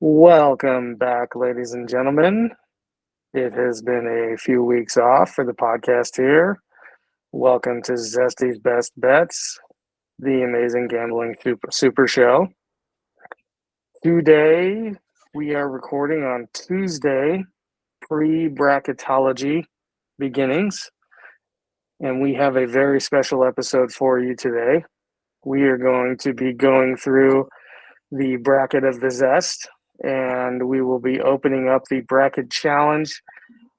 Welcome back, ladies and gentlemen. It has been a few weeks off for the podcast here. Welcome to Zesty's Best Bets, the amazing gambling super show. Today, we are recording on Tuesday, pre-bracketology beginnings, and we have a very special episode for you today. We are going to be going through the bracket of the Zest, and we will be opening up the bracket challenge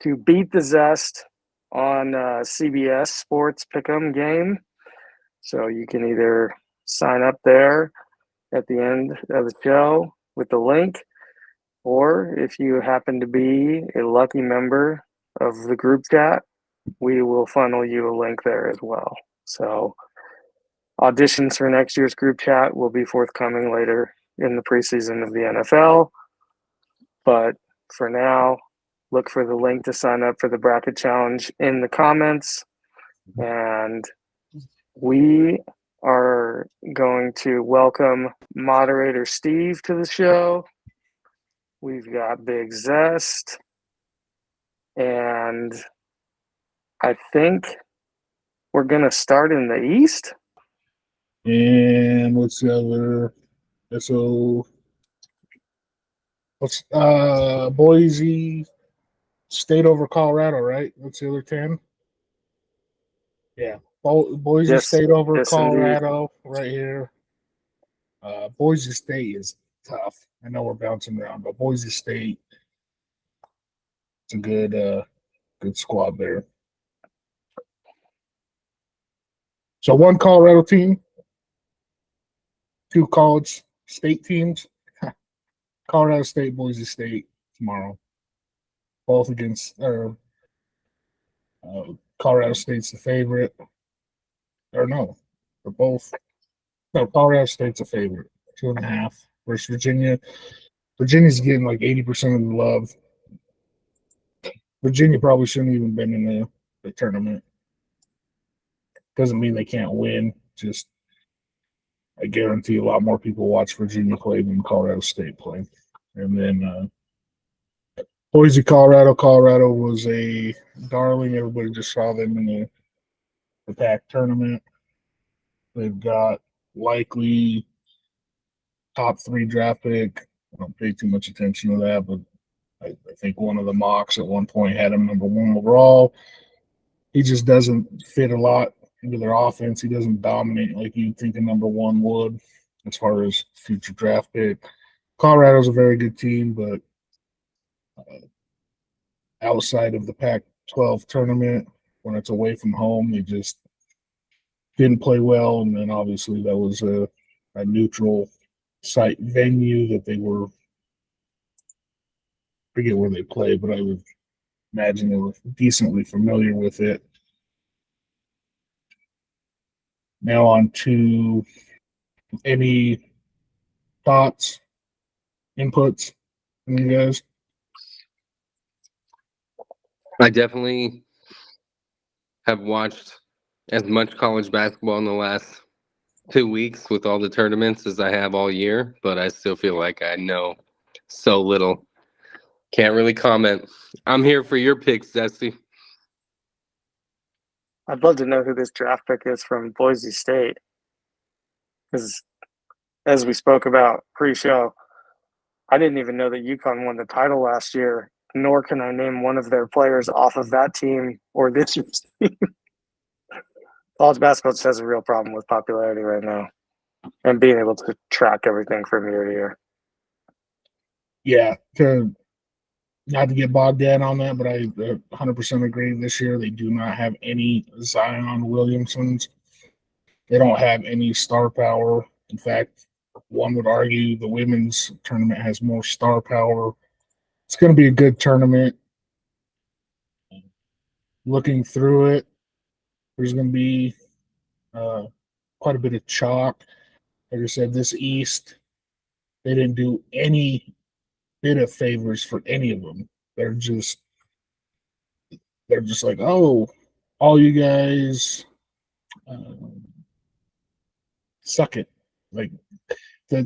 to Beat the Zest on CBS Sports Pick'em game. So you can either sign up there at the end of the show with the link, or if you happen to be a lucky member of the group chat, we will funnel you a link there as well. So auditions for next year's group chat will be forthcoming later in the preseason of the NFL. But for now, look for the link to sign up for the bracket challenge in the comments. And we are going to welcome moderator Steve to the show. We've got Big Zest. And I think we're going to start in the East. And what's the other? So, what's Boise State over Colorado, right? What's the other 10? Yeah, Boise State over Colorado, indeed. Right here. Boise State is tough. I know we're bouncing around, but Boise State, it's a good squad there. So one Colorado team, two college state teams. Colorado State, Boise State tomorrow. Both against Colorado State's the favorite. Or no, they're both. No, Colorado State's a favorite. 2.5 versus Virginia. Virginia's getting like 80% of the love. Virginia probably shouldn't even been in the tournament. Doesn't mean they can't win. Just I guarantee a lot more people watch Virginia play than Colorado State play. And then Boise, Colorado. Colorado was a darling. Everybody just saw them in the PAC tournament. They've got likely top 3 draft pick. I don't pay too much attention to that, but I think one of the mocks at one point had him number 1 overall. He just doesn't fit a lot into their offense. He doesn't dominate like you'd think a number 1 would as far as future draft pick. Colorado's a very good team, but outside of the Pac-12 tournament, when it's away from home, they just didn't play well. And then obviously that was a neutral site venue that they were, forget where they play, but I would imagine they were decently familiar with it. Now on to any thoughts, inputs from you guys? I definitely have watched as much college basketball in the last 2 weeks with all the tournaments as I have all year, but I still feel like I know so little. Can't really comment. I'm here for your picks, Zesty. I'd love to know who this draft pick is from Boise State. Because as we spoke about pre-show, I didn't even know that UConn won the title last year, nor can I name one of their players off of that team or this year's team. College basketball just has a real problem with popularity right now and being able to track everything from year to year. Yeah, not to get bogged down on that, but I 100% agree. This year they do not have any Zion Williamsons. They don't have any star power. In fact, one would argue the women's tournament has more star power. It's going to be a good tournament. Looking through it, there's going to be quite a bit of chalk. Like I said, this East, they didn't do any bit of favors for any of them. They're just like, oh, all you guys suck it. Like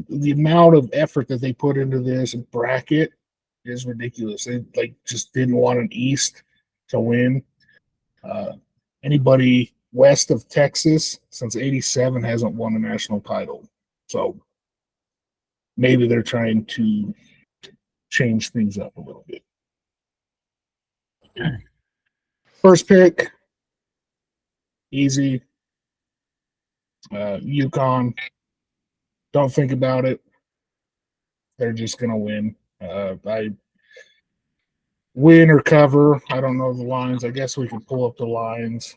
the amount of effort that they put into this bracket is ridiculous. They just didn't want an East to win. Anybody west of Texas since '87 hasn't won a national title. So maybe they're trying to change things up a little bit. First pick, easy. UConn. Don't think about it. They're just gonna win. I win or cover. I don't know the lines. I guess we can pull up the lines.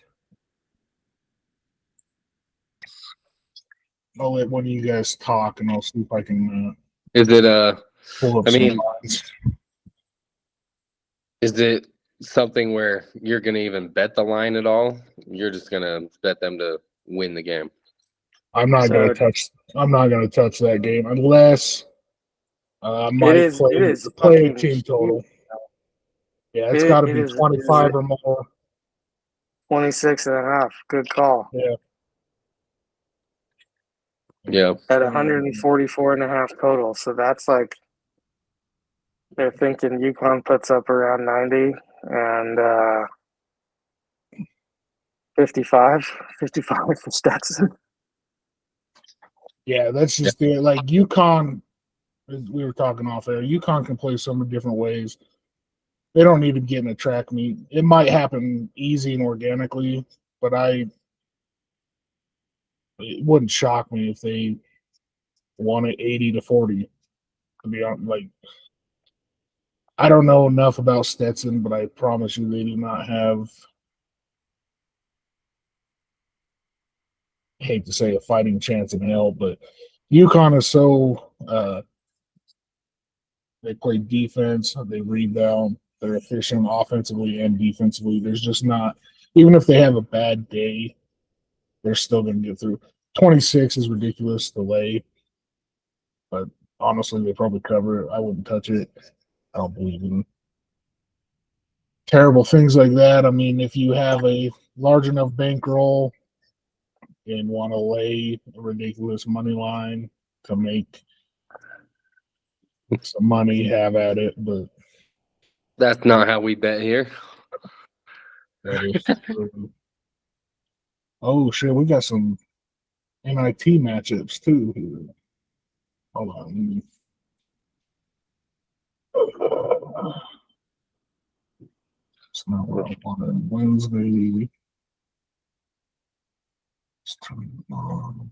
I'll let one of you guys talk, and I'll see if I can Is it pull up I some mean, lines. is it something where you're gonna even bet the line at all? You're just gonna bet them to win the game. I'm not gonna touch that game unless I might it play is a fucking team total. Yeah, it's It, got to it be is 25 or more. 26 and a half. Good call. Yeah. Yeah. At 144 and a half total. So that's like they're thinking UConn puts up around 90 and 55 for Stetson. Yeah, that's just it. Like UConn, we were talking off there. UConn can play so many different ways. They don't need to get in a track meet. It might happen easy and organically, but it wouldn't shock me if they won it 80-40. To be honest, I don't know enough about Stetson, but I promise you they do not have. I hate to say a fighting chance in hell, but UConn is so they play defense, they rebound, they're efficient offensively and defensively. There's just not, even if they have a bad day, they're still going to get through. 26 is ridiculous to lay, but honestly, they probably cover it. I wouldn't touch it. I don't believe in terrible things like that. I mean, if you have a large enough bankroll and want to lay a ridiculous money line to make some money, have at it. But That's not how we bet here. that is true. Oh shit, we got some NIT matchups too here. Hold on. It's not what I wanted. Wednesday. Let's turn it on.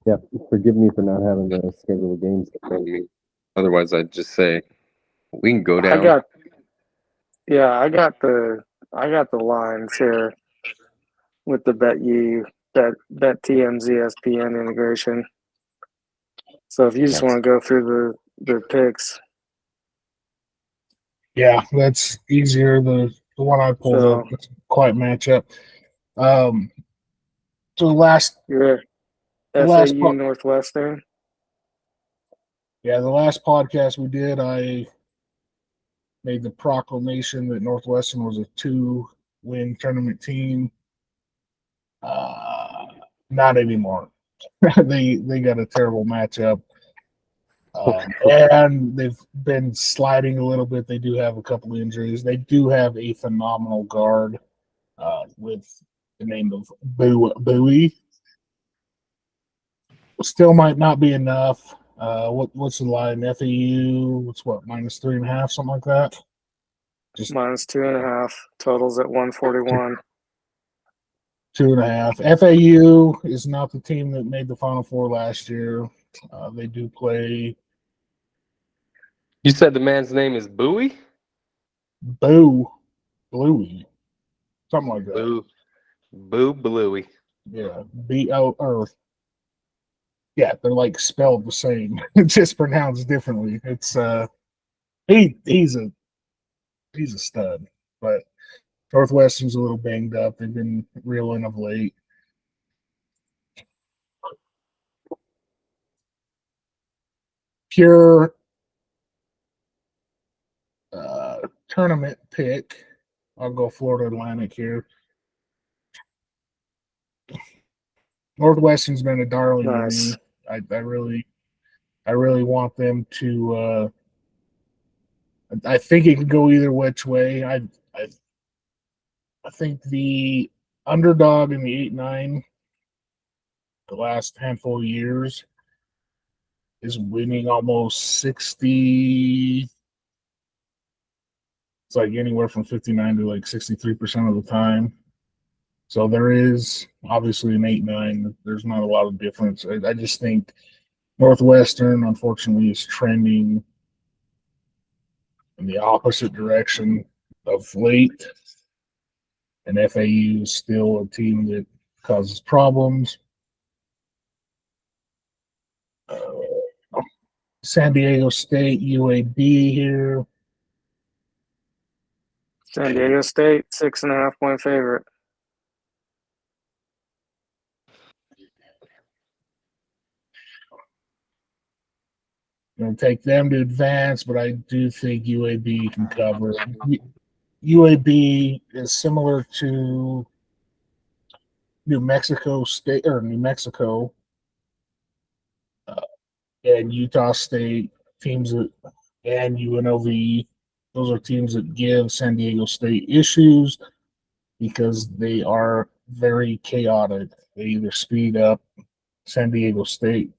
Yeah, forgive me for not having the schedule of games in front of me. Otherwise, I'd just say we can go down. I got the lines here with the bet TMZ SPN integration. So if you just want to go through the picks. Yeah, that's easier. The one I pulled up, it's quite matchup. So You're the FAU Northwestern. Yeah, the last podcast we did, I made the proclamation that Northwestern was a 2-win tournament team. Not anymore. they got a terrible matchup. And they've been sliding a little bit. They do have a couple injuries. They do have a phenomenal guard with the name of Bowie. Still might not be enough. What's the line? FAU, what's -3.5, something like that? Just -2.5. Totals at 141. 2.5. FAU is not the team that made the Final Four last year. They do play. You said the man's name is Bowie? Bluey. Something like that. Bluey. Yeah. Yeah, they're like spelled the same, just pronounced differently. It's he's a stud, but Northwestern's a little banged up. They've been reeling of late. Pure tournament pick. I'll go Florida Atlantic here. Northwestern's been a darling to Nice. me. I really want them to. I think it could go either which way. I think the underdog in the 8-9 the last handful of years is winning almost 60. It's like anywhere from 59 to like 63% of the time. So there is obviously an 8-9. There's not a lot of difference. I just think Northwestern, unfortunately, is trending in the opposite direction of late. And FAU is still a team that causes problems. San Diego State, UAB here. San Diego State, 6.5 point favorite. Going to take them to advance, but I do think UAB can cover. UAB is similar to New Mexico State or New Mexico and Utah State teams that, and UNLV. Those are teams that give San Diego State issues because they are very chaotic. They either speed up San Diego State.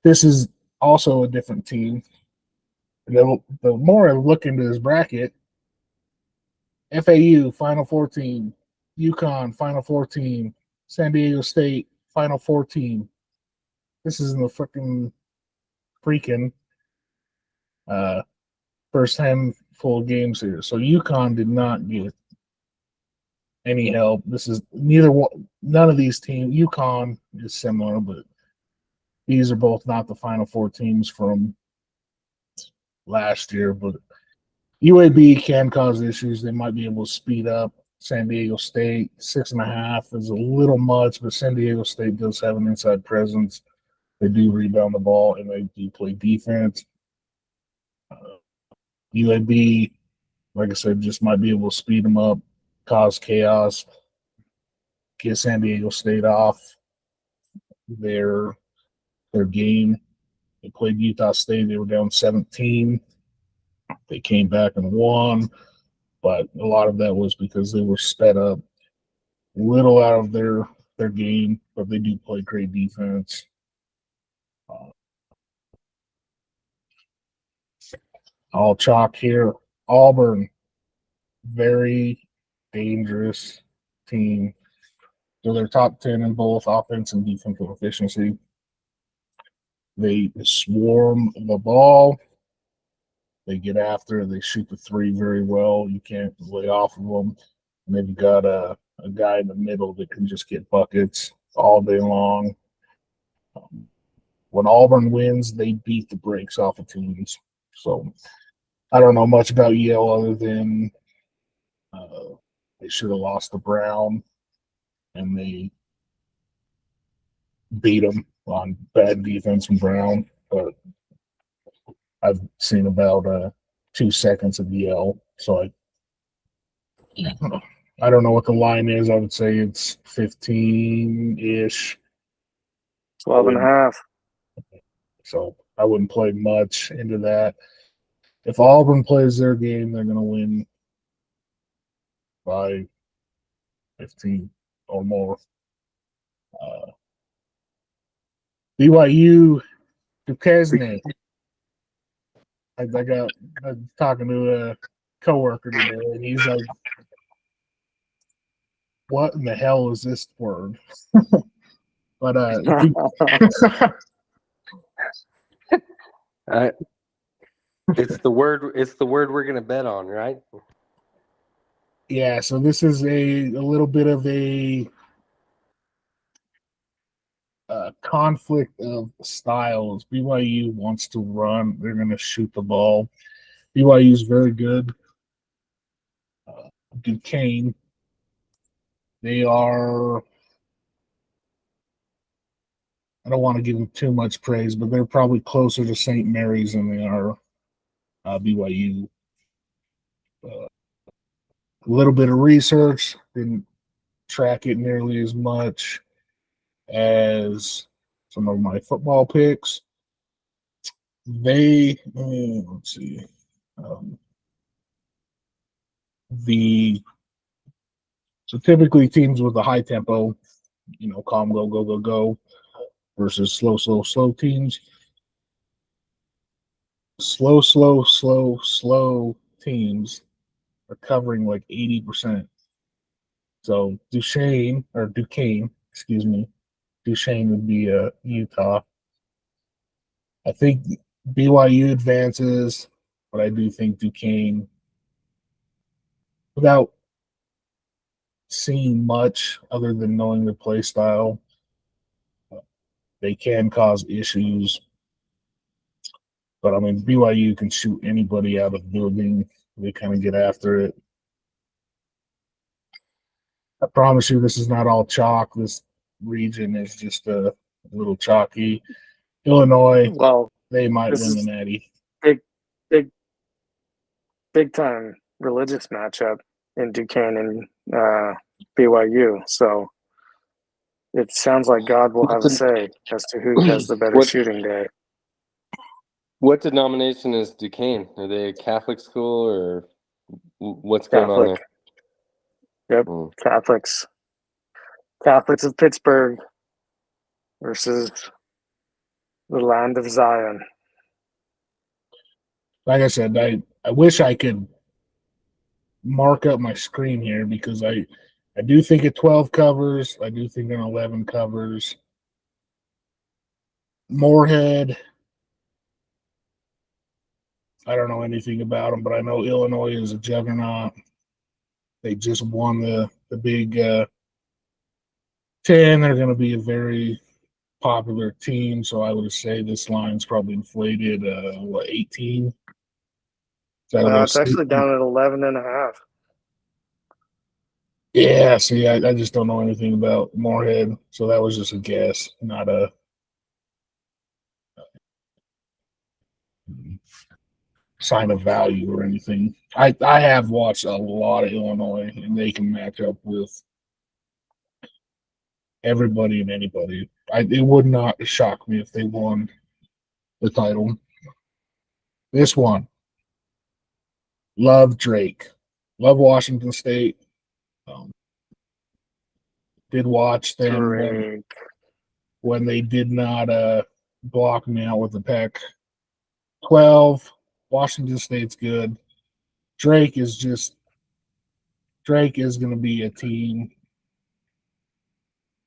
This is also a different team. The more I look into this bracket, FAU Final 14, UConn Final 14, San Diego State Final 14. This is in the freaking first handful of games here. So UConn did not get any help. This is none of these teams. UConn is similar, but these are both not the Final Four teams from last year. But UAB can cause issues. They might be able to speed up San Diego State. 6.5 is a little much, but San Diego State does have an inside presence. They do rebound the ball, and they do play defense. UAB, like I said, just might be able to speed them up, cause chaos, get San Diego State off their game. They played Utah State. They were down 17. They came back and won, but a lot of that was because they were sped up, little out of their game, but they do play great defense. All chalk here. Auburn, very dangerous team. So they're top 10 in both offense and defensive efficiency. They swarm the ball. They get after it. They shoot the three very well. You can't lay off of them. And then you've got a guy in the middle that can just get buckets all day long. When Auburn wins, they beat the brakes off of teams. So I don't know much about Yale other than they should have lost to Brown, and they beat them on bad defense from Brown. But I've seen about 2 seconds of Yale, so I don't know what the line is. I would say it's 15-ish. 12.5. So I wouldn't play much into that. If Auburn plays their game, they're going to win by 15 or more. BYU, Duquesne. I was talking to a coworker today, and he's like, "What in the hell is this word?" But it's the word. It's the word we're gonna bet on, right? yeah. So this is a little bit of a conflict of styles. BYU wants to run. They're going to shoot the ball. BYU is very good. Duquesne, they are, I don't want to give them too much praise, but they're probably closer to St. Mary's than they are BYU. little bit of research, didn't track it nearly as much as some of my football picks. Let's see, so typically teams with a high tempo, calm, go, go, go, go, versus slow, slow, slow teams. Slow, slow, slow, slow teams are covering like 80%. So Duquesne, excuse me, Duquesne would be Utah. I think BYU advances, but I do think Duquesne, without seeing much other than knowing the play style, they can cause issues. But I mean, BYU can shoot anybody out of the building. They kind of get after it. I promise you, this is not all chalk. This region is just a little chalky. Illinois, Well, they might this win the is Natty. big time religious matchup in Duquesne and BYU. So it sounds like God will have a say as to who has the better shooting day. What denomination is Duquesne? Are they a Catholic school or what's going on Catholic. there? Yep, Catholics. Catholics of Pittsburgh versus the land of Zion. Like I said, I wish I could mark up my screen here because I do think a 12 covers. I do think an 11 covers. Moorhead, I don't know anything about them, but I know Illinois is a juggernaut. They just won the Big 10. They're going to be a very popular team, so I would say this line's probably inflated. 18? It's actually down at 11.5. Yeah, see, I just don't know anything about Moorhead, so that was just a guess, not a sign of value or anything. I have watched a lot of Illinois, and they can match up with everybody and anybody. It would not shock me if they won the title. This one, love Drake, love Washington State. Did watch them when they did not block me out with the Pac-12. Washington State's good. Drake is going to be a team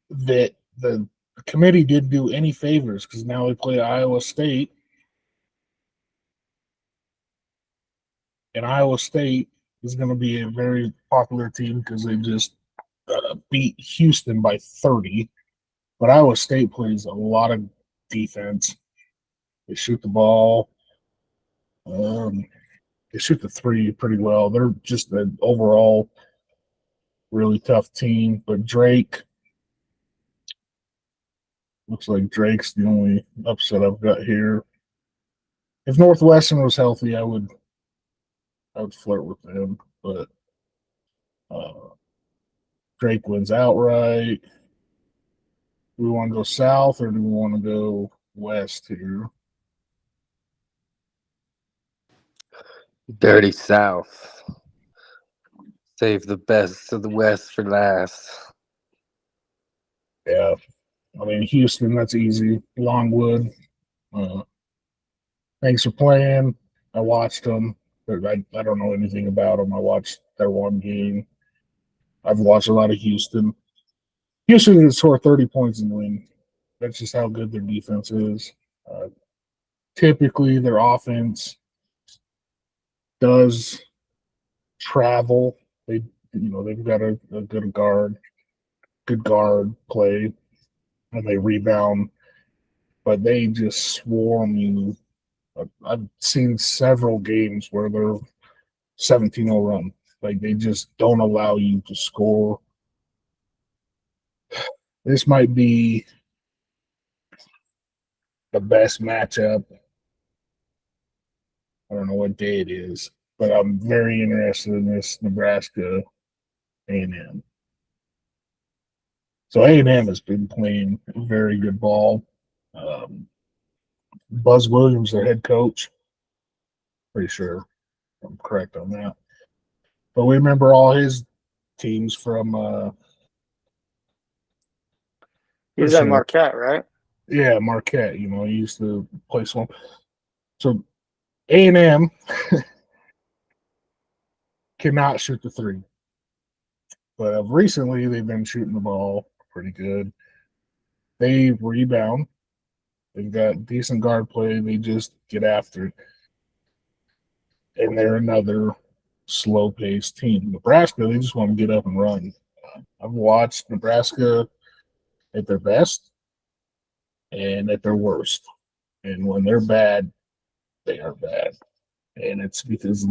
that the committee didn't do any favors because now we play Iowa State. And Iowa State is going to be a very popular team because they just beat Houston by 30. But Iowa State plays a lot of defense. They shoot the ball. They shoot the three pretty well. They're just an overall really tough team. But Drake, looks like Drake's the only upset I've got here. If Northwestern was healthy, I would flirt with them. But Drake wins outright. Do we want to go south or do we want to go west here? Dirty South. Save the best of the West for last. Yeah. I mean, Houston, that's easy. Longwood. Thanks for playing. I watched them. I don't know anything about them. I watched their one game. I've watched a lot of Houston. Houston can score 30 points and win. That's just how good their defense is. Typically, their offense does travel. They've got a good guard play, and they rebound, but they just swarm you. I've seen several games where they're 17-0 run. Like, they just don't allow you to score. This might be the best matchup. I don't know what day it is. but I'm very interested in this Nebraska A&M. So A&M has been playing very good ball. Buzz Williams, their head coach, pretty sure I'm correct on that. But we remember all his teams from He was at Marquette, right? Yeah, Marquette. He used to play some. So A&M cannot shoot the three, but recently they've been shooting the ball pretty good. They rebound. They've got decent guard play. They just get after it. And they're another slow-paced team. Nebraska, they just want to get up and run. I've watched Nebraska at their best and at their worst. And when they're bad, they are bad. And it's because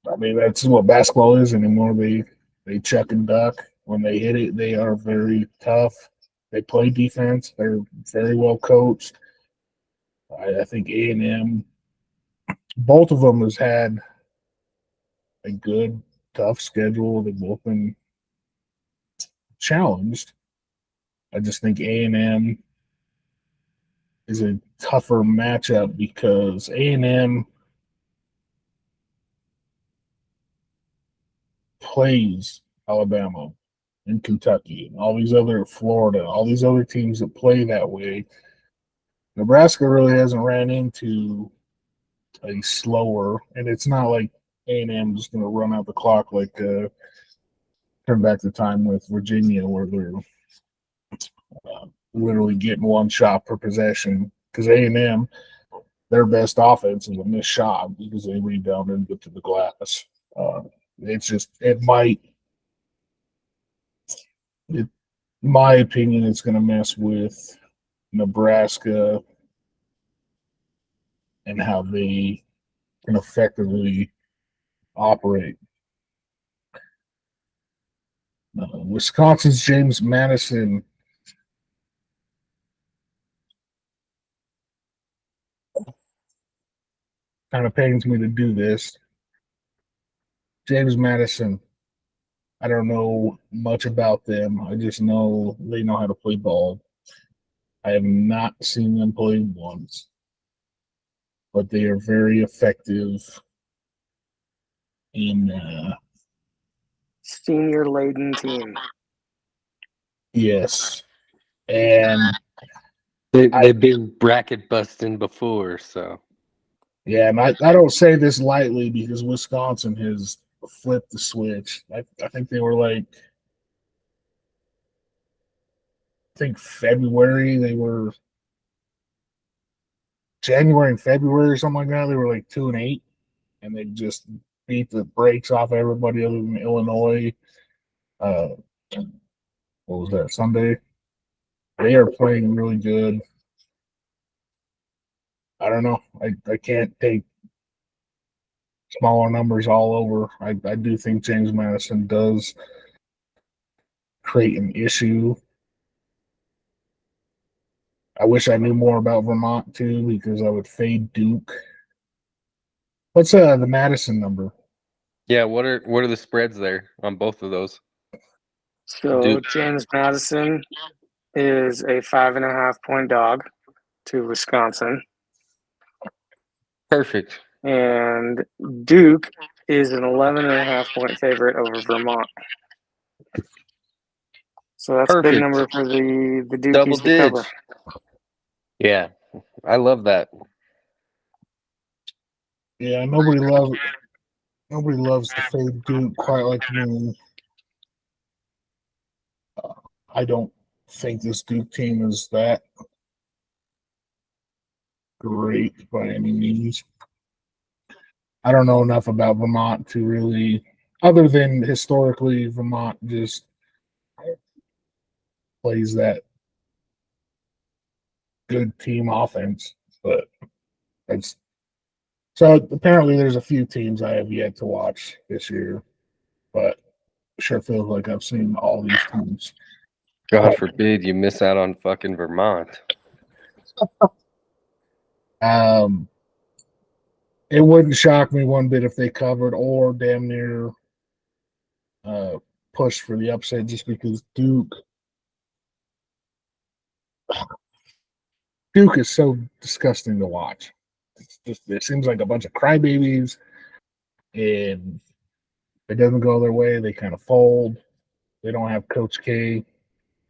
that's what basketball is anymore. They check and duck. When they hit it, they are very tough. They play defense. They're very well coached. I think A&M, both of them has had a good, tough schedule. They've both been challenged. I just think A&M is a tougher matchup because A&M plays Alabama and Kentucky and all these other Florida, all these other teams that play that way. Nebraska really hasn't ran into a slower, and it's not like A&M is going to run out the clock like turn back the time with Virginia where they're literally getting one shot per possession because A&M, their best offense is a missed shot because they rebound and get to the glass. In my opinion, it's going to mess with Nebraska and how they can effectively operate. Wisconsin's James Madison kind of pains me to do this. James Madison, I don't know much about them. I just know they know how to play ball. I have not seen them play once, but they are very effective in senior-laden team. Yes, and they've been bracket busting before, so yeah, and I don't say this lightly because Wisconsin has flipped the switch. I think they were like, February. They were January and February or something like that. They were like 2-8, and they just beat the brakes off everybody other than Illinois. What was that, Sunday? They are playing really good. I don't know. I can't take smaller numbers all over. I do think James Madison does create an issue. I wish I knew more about Vermont too because I would fade Duke. What's the Madison number? yeah. What are the spreads there on both of those? So Duke. James Madison is a 5.5-point dog to Wisconsin. Perfect. And Duke is an 11.5-point favorite over Vermont. So that's a big number for the Dukies Double to cover. digits. Yeah, I love that. Yeah, nobody loves to fade Duke quite like me. I don't think this Duke team is that great by any means. I don't know enough about Vermont to really, other than historically, Vermont just plays that good team offense. But it's so apparently there's a few teams I have yet to watch this year, but sure feels like I've seen all these teams. God forbid you miss out on fucking Vermont. It wouldn't shock me one bit if they covered or damn near pushed for the upset, just because Duke is so disgusting to watch. It seems like a bunch of crybabies, and if it doesn't go their way, they kind of fold. They don't have Coach K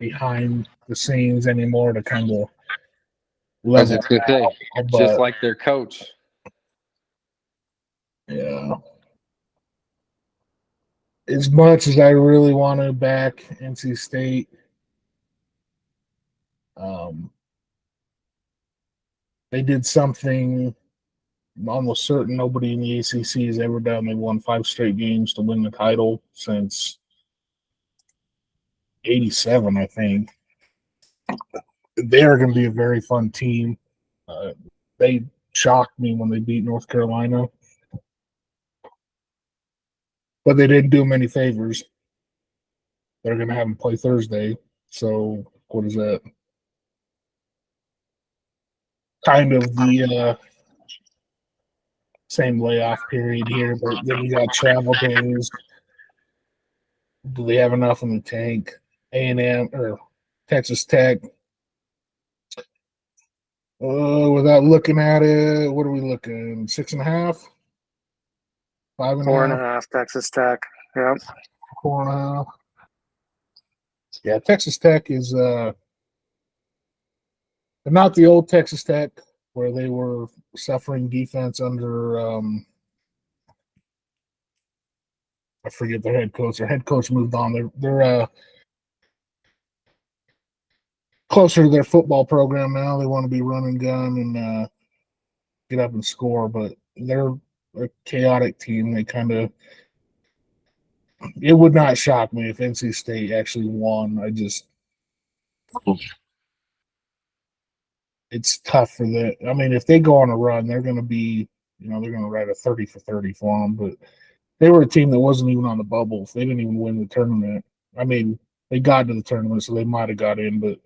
behind the scenes anymore to kind of I was level just gonna say, out. just But like their coach. yeah, as much as I really want to back NC State, they did something I'm almost certain nobody in the ACC has ever done. They won 5 straight games to win the title since '87, I think. They are going to be a very fun team. They shocked me when they beat North Carolina, but they didn't do them any favors. They're going to have them play Thursday. So what is that? Kind of the same layoff period here, but then you got travel days. Do they have enough in the tank? A&M or Texas Tech. Without looking at it, what are we looking? 6.5, 5.5, 4.5 Texas Tech. Yep. 4.5. Yeah, Texas Tech is not the old Texas Tech where they were suffering defense under I forget their head coach. Their head coach moved on. They're closer to their football program now. They want to be run and gun and get up and score, but they're a chaotic team. They kind of it would not shock me if NC State actually won. It's tough for the. I mean, if they go on a run, they're going to be, they're going to write a 30 for 30 for them. But they were a team that wasn't even on the bubble. They didn't even win the tournament. I mean, they got to the tournament, so they might have got in, but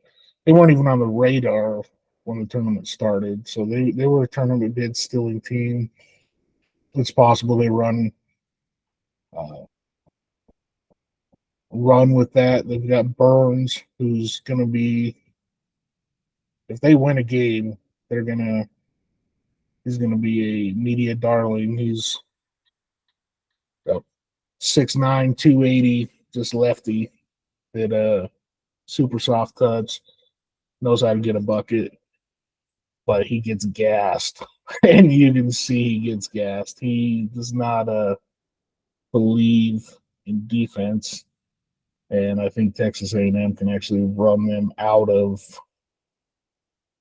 they weren't even on the radar when the tournament started. So they were a tournament bid stealing team. It's possible they uh, run with that. They've got Burns, who's going to be. If they win a game, he's gonna be a media darling. He's 6'9", 280, just lefty. That super soft touch, knows how to get a bucket, but he gets gassed, and you can see he gets gassed. He does not believe in defense, and I think Texas A&M can actually run them out of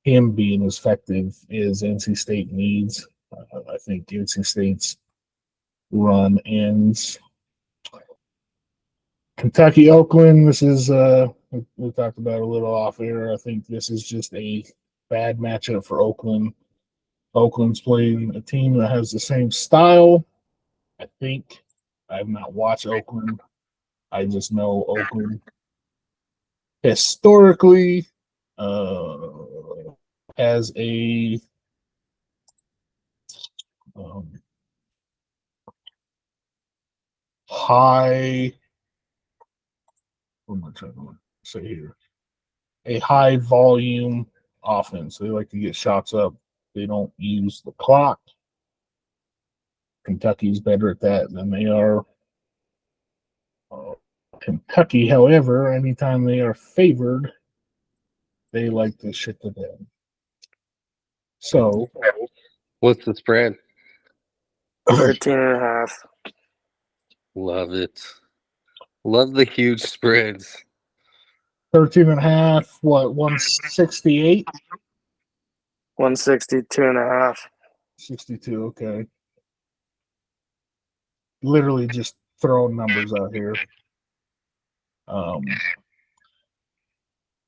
him being as effective as NC State needs. I think NC State's run ends Kentucky, Oakland. This is we talked about a little off air. I think this is just a bad matchup for Oakland. Oakland's playing a team that has the same style. I think I have not watched Oakland. I just know Oakland historically uh, has a um, high. What am I trying to say here? A high volume offense. They like to get shots up. They don't use the clock. Kentucky's better at that than they are. Kentucky, however, anytime they are favored, they like to shit the bed. So, What's the spread? 13.5. Love it. Love the huge spreads. 13.5, what, 168? 162.5. 62, okay. Literally just throwing numbers out here.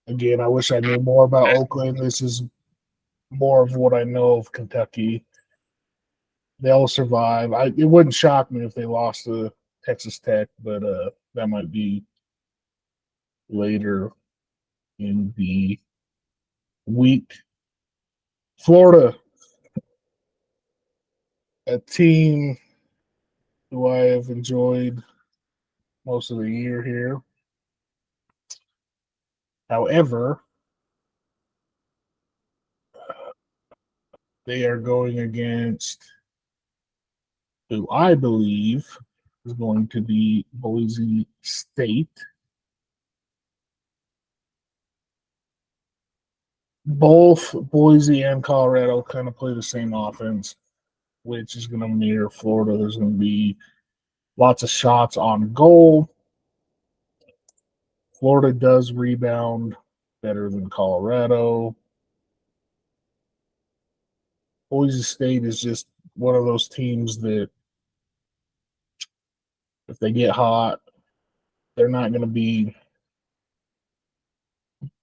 Again, I wish I knew more about Oakland. This is more of what I know of Kentucky. They'll survive. It wouldn't shock me if they lost to Texas Tech, but that might be later in the week. Florida. a team who I have enjoyed most of the year here. However, they are going against who I believe is going to be Boise State. Both Boise and Colorado kind of play the same offense, which is going to mirror Florida. There's going to be lots of shots on goal. Florida does rebound better than Colorado. Boise State is just one of those teams that if they get hot, they're not going to be.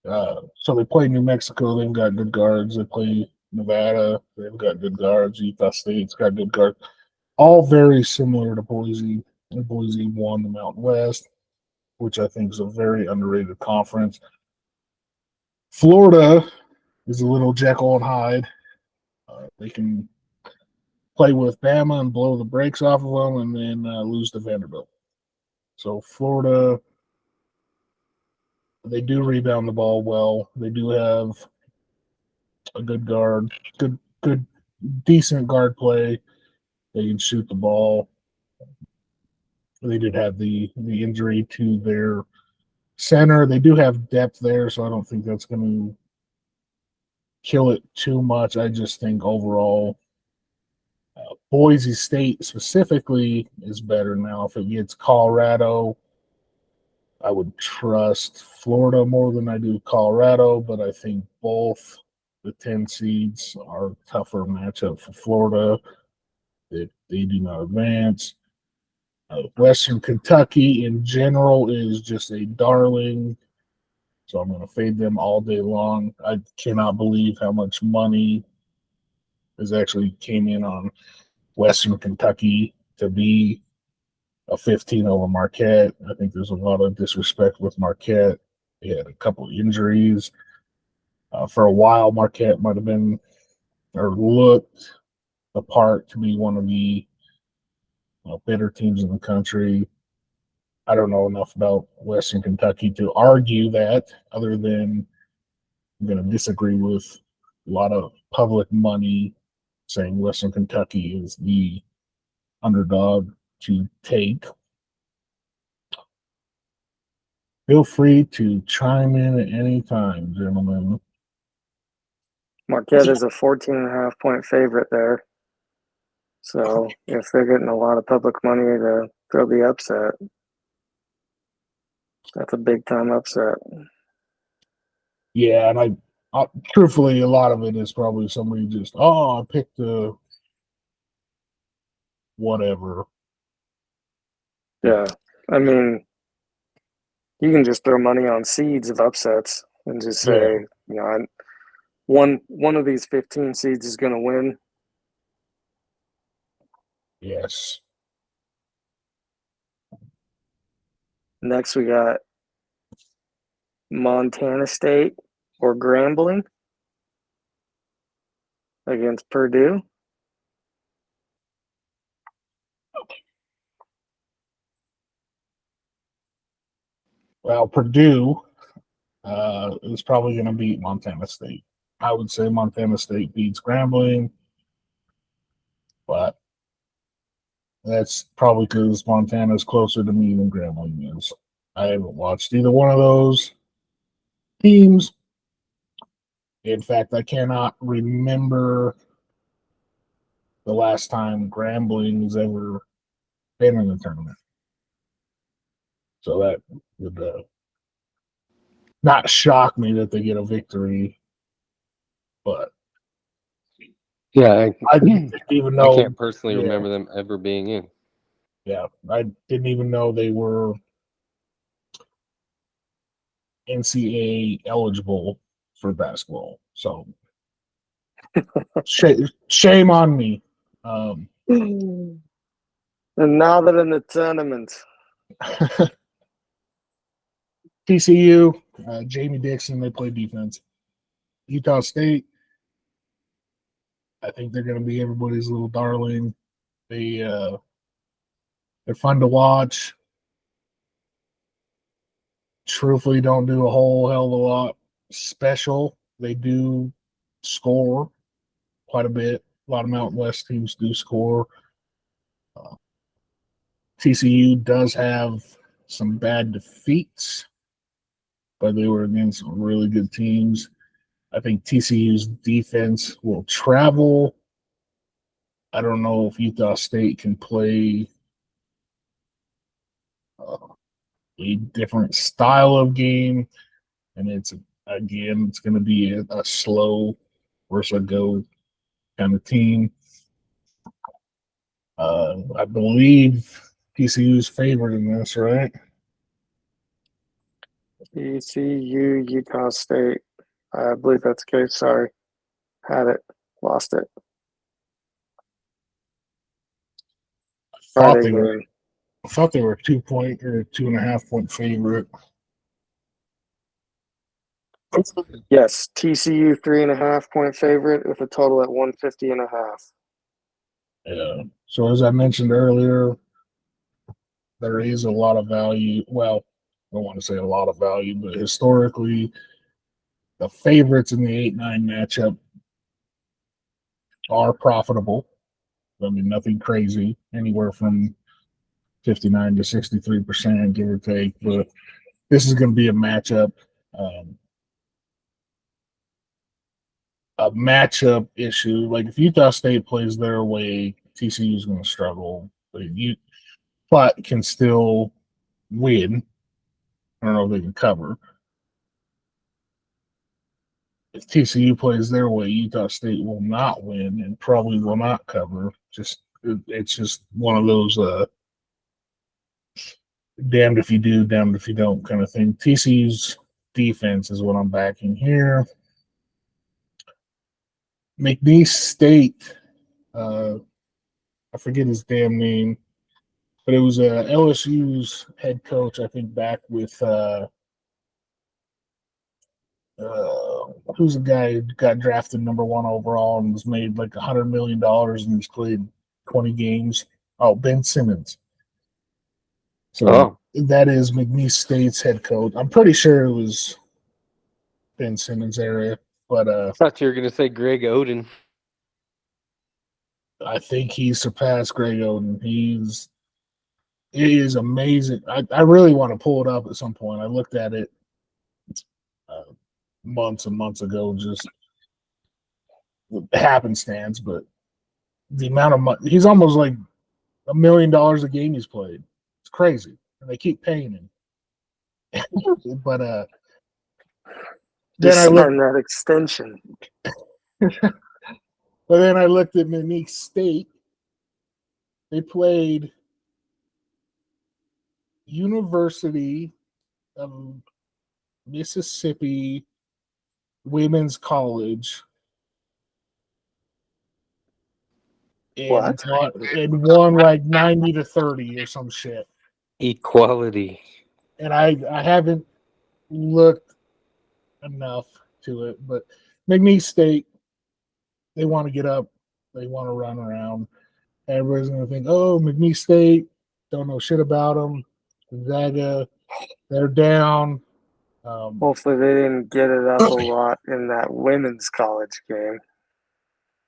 So they play New Mexico. They've got good guards. They play Nevada. They've got good guards. Utah State's got good guards. All very similar to Boise. And Boise won the Mountain West, which I think is a very underrated conference. Florida is a little Jekyll and Hyde. They can play with Bama and blow the brakes off of them and then lose to Vanderbilt. So Florida, they do rebound the ball well. They do have a good guard, good, decent guard play. They can shoot the ball. They did have the injury to their center. They do have depth there, so I don't think that's going to kill it too much. I just think overall, Boise State specifically is better now. If it gets Colorado, I would trust Florida more than I do Colorado, but I think both the 10 seeds are a tougher matchup for Florida if they do not advance. Western Kentucky in general is just a darling, so I'm going to fade them all day long. I cannot believe how much money has actually came in on Western Kentucky to be a 15 over Marquette. I think there's a lot of disrespect with Marquette. They had a couple of injuries. For a while, Marquette might have been or looked apart to be one of the better teams in the country. I don't know enough about Western Kentucky to argue that, other than I'm going to disagree with a lot of public money saying Western Kentucky is the underdog to take. Feel free to chime in at any time, gentlemen. Marquette is a 14.5-point favorite there. So if they're getting a lot of public money to throw the upset, that's a big time upset. Yeah, and I truthfully, a lot of it is probably somebody just, I picked the whatever. Yeah. I mean, you can just throw money on seeds of upsets and just say, one of these 15 seeds is going to win. Yes. Next, we got Montana State or Grambling against Purdue. Well, Purdue is probably going to beat Montana State. I would say Montana State beats Grambling, but that's probably because Montana is closer to me than Grambling is. I haven't watched either one of those teams. In fact, I cannot remember the last time Grambling has ever been in the tournament. So that would not shock me that they get a victory, but Yeah, I didn't even know. I can't personally remember them ever being in. Yeah, I didn't even know they were NCAA eligible for basketball. So shame on me. And now they're in the tournament. TCU, Jamie Dixon, they play defense. Utah State, I think they're going to be everybody's little darling. They're fun to watch. Truthfully, don't do a whole hell of a lot special. They do score quite a bit. A lot of Mountain West teams do score. TCU does have some bad defeats, but they were against some really good teams. I think TCU's defense will travel. I don't know if Utah State can play a different style of game, and it's going to be a slow versus a go kind of team. I believe TCU's favored in this, right? ECU, Utah State. I believe that's the case. Sorry. Had it. Lost it. Friday game. I thought they were 2-point or 2.5-point favorite. Yes, TCU 3.5-point favorite with a total at 150.5. Yeah. So as I mentioned earlier, there is a lot of value. Well, I don't want to say a lot of value, but historically, the favorites in the 8-9 matchup are profitable. I mean, nothing crazy, anywhere from 59 to 63%, give or take. But this is going to be a matchup issue. Like if Utah State plays their way, TCU is going to struggle, but can still win. I don't know if they can cover. If TCU plays their way, Utah State will not win and probably will not cover. It's just one of those damned if you do, damned if you don't kind of thing. TCU's defense is what I'm backing here. McNeese State, I forget his damn name, but it was LSU's head coach, I think, back with who's the guy who got drafted number 1 overall and was made like $100 million and he's played 20 games. Oh, Ben Simmons. So that is McNeese State's head coach. I'm pretty sure it was Ben Simmons' area, but I thought you were going to say Greg Oden. I think he surpassed Greg Oden. It is amazing. I really want to pull it up at some point. I looked at it months and months ago, just happenstance, but the amount of money, he's almost like $1 million a game he's played. It's crazy. And they keep paying him. But then I looked that extension. But then I looked at McNeese State. They played University of Mississippi Women's College. And won like 90-30 or some shit. Equality. And I haven't looked enough to it, but McNeese State, they want to get up, they want to run around. Everybody's going to think, oh, McNeese State, don't know shit about them. Zaga, they're down. Hopefully they didn't get it up a lot in that women's college game.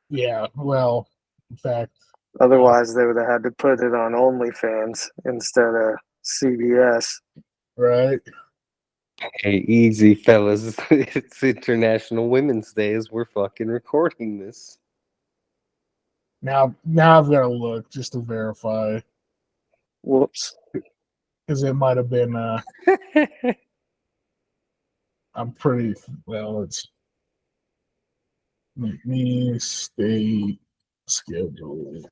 Yeah, well, in fact. Otherwise, they would have had to put it on OnlyFans instead of CBS. Right. Hey, easy, fellas. It's International Women's Day as we're fucking recording this. Now I've got to look just to verify. Whoops. Because it might have been I'm pretty well, it's McNeese State schedule.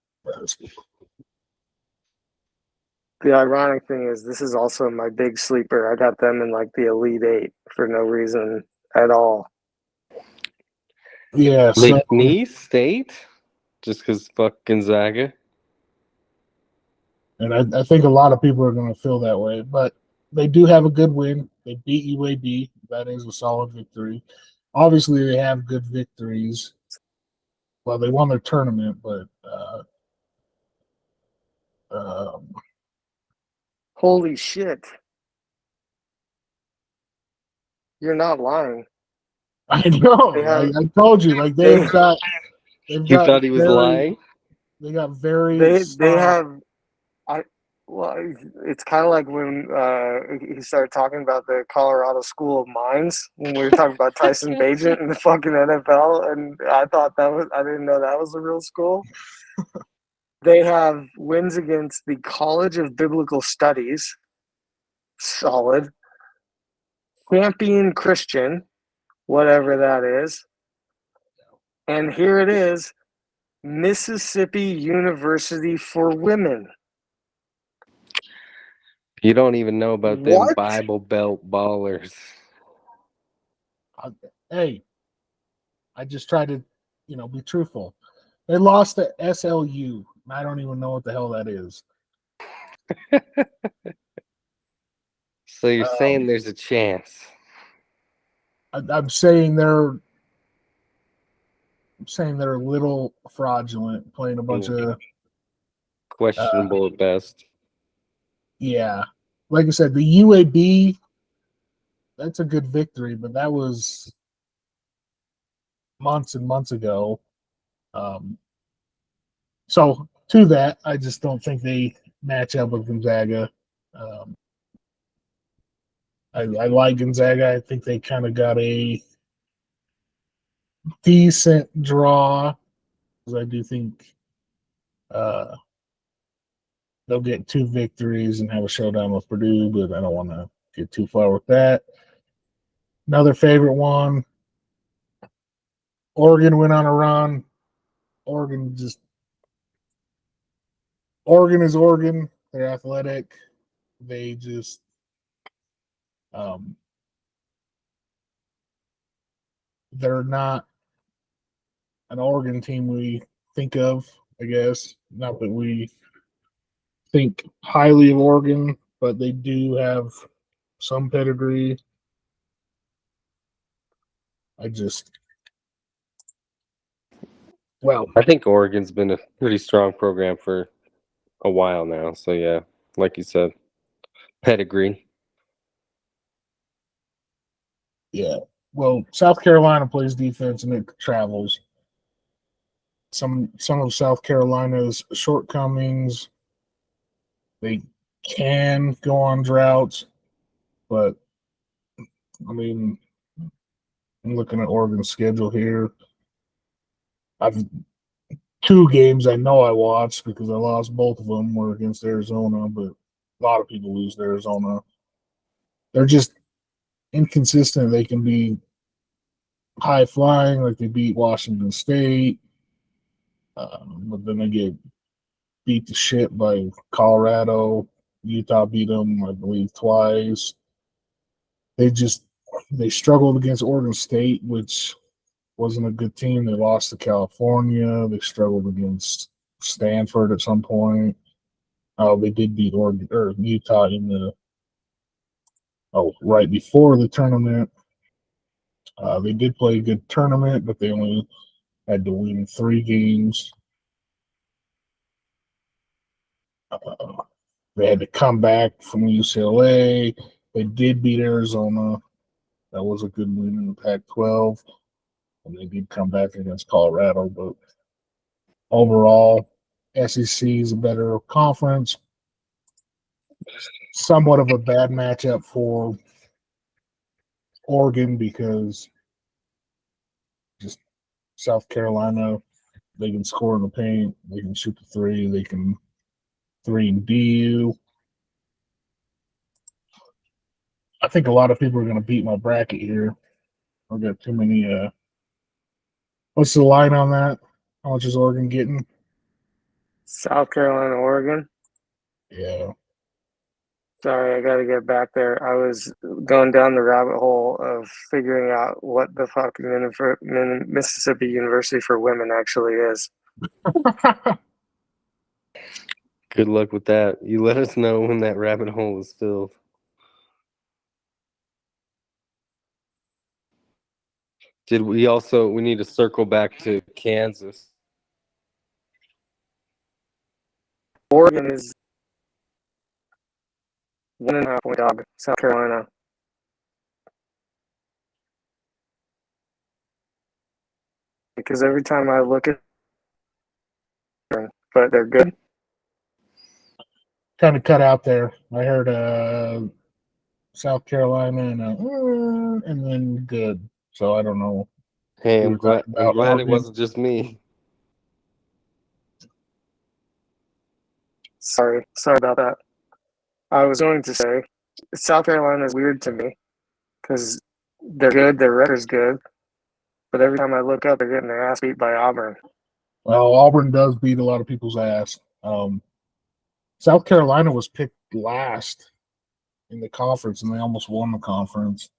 The ironic thing is this is also my big sleeper. I got them in like the Elite 8 for no reason at all. Yeah. McNeese State? Just because fuck Gonzaga? And I think a lot of people are going to feel that way. But they do have a good win. They beat UAB. That is a solid victory. Obviously, they have good victories. Well, they won their tournament, but Holy shit. You're not lying. I know. They have- I told you, like they- they've You got thought he was lying? They got very They soft. have well, it's kind of like when he started talking about the Colorado School of Mines when we were talking about Tyson Bagent in the fucking NFL, and I didn't know that was a real school. They have wins against the College of Biblical Studies, solid. Champion Christian, whatever that is. And here it is, Mississippi University for Women. You don't even know about them What? Bible Belt ballers. Hey, I just tried to, be truthful. They lost to SLU. I don't even know what the hell that is. So you're saying there's a chance? I'm saying they're a little fraudulent, playing a bunch of Questionable at best. yeah. Like I said, the UAB, that's a good victory, but that was months and months ago. So to that, I just don't think they match up with Gonzaga. I like Gonzaga. I think they kind of got a decent draw. I do think they'll get 2 victories and have a showdown with Purdue, but I don't want to get too far with that. Another favorite one, Oregon went on a run. Oregon is Oregon. They're athletic. They just they're not an Oregon team we think of, I guess. Not that we think highly of Oregon, but they do have some pedigree. I think Oregon's been a pretty strong program for a while now. So yeah, like you said, pedigree. Yeah. Well, South Carolina plays defense and it travels. Some of South Carolina's shortcomings, they can go on droughts, but I mean, I'm looking at Oregon's schedule here. I've 2 games I know I watched because I lost both of them were against Arizona, but a lot of people lose to Arizona. They're just inconsistent. They can be high flying, like they beat Washington State, but then they get beat to shit by Colorado. Utah beat them, I believe, twice. They struggled against Oregon State, which wasn't a good team. They lost to California. They struggled against Stanford at some point. They did beat Oregon or Utah in the right before the tournament. They did play a good tournament, but they only had to win 3 games. They had to come back from UCLA. They did beat Arizona. That was a good win in the Pac-12. And they did come back against Colorado. But overall, SEC is a better conference. Somewhat of a bad matchup for Oregon because just South Carolina, they can score in the paint. They can shoot the 3. They can 3 and DU. I think a lot of people are going to beat my bracket here. I've got too many. What's the line on that? How much is Oregon getting? South Carolina, Oregon. Yeah. Sorry, I got to get back there. I was going down the rabbit hole of figuring out what the fucking Mississippi University for Women actually is. Good luck with that. You let us know when that rabbit hole is filled. We need to circle back to Kansas. Oregon is 1.5-point dog, South Carolina. Because every time I look at them, but they're good. Kind of cut out there. I heard South Carolina and then good. So I don't know. Hey, We I'm were glad. talking I'm about glad it Oregon. wasn't just me. Sorry about that. I was going to say South Carolina is weird to me because they're good, their record's good, but every time I look up, they're getting their ass beat by Auburn. Well, Auburn does beat a lot of people's ass. South Carolina was picked last in the conference, and they almost won the conference.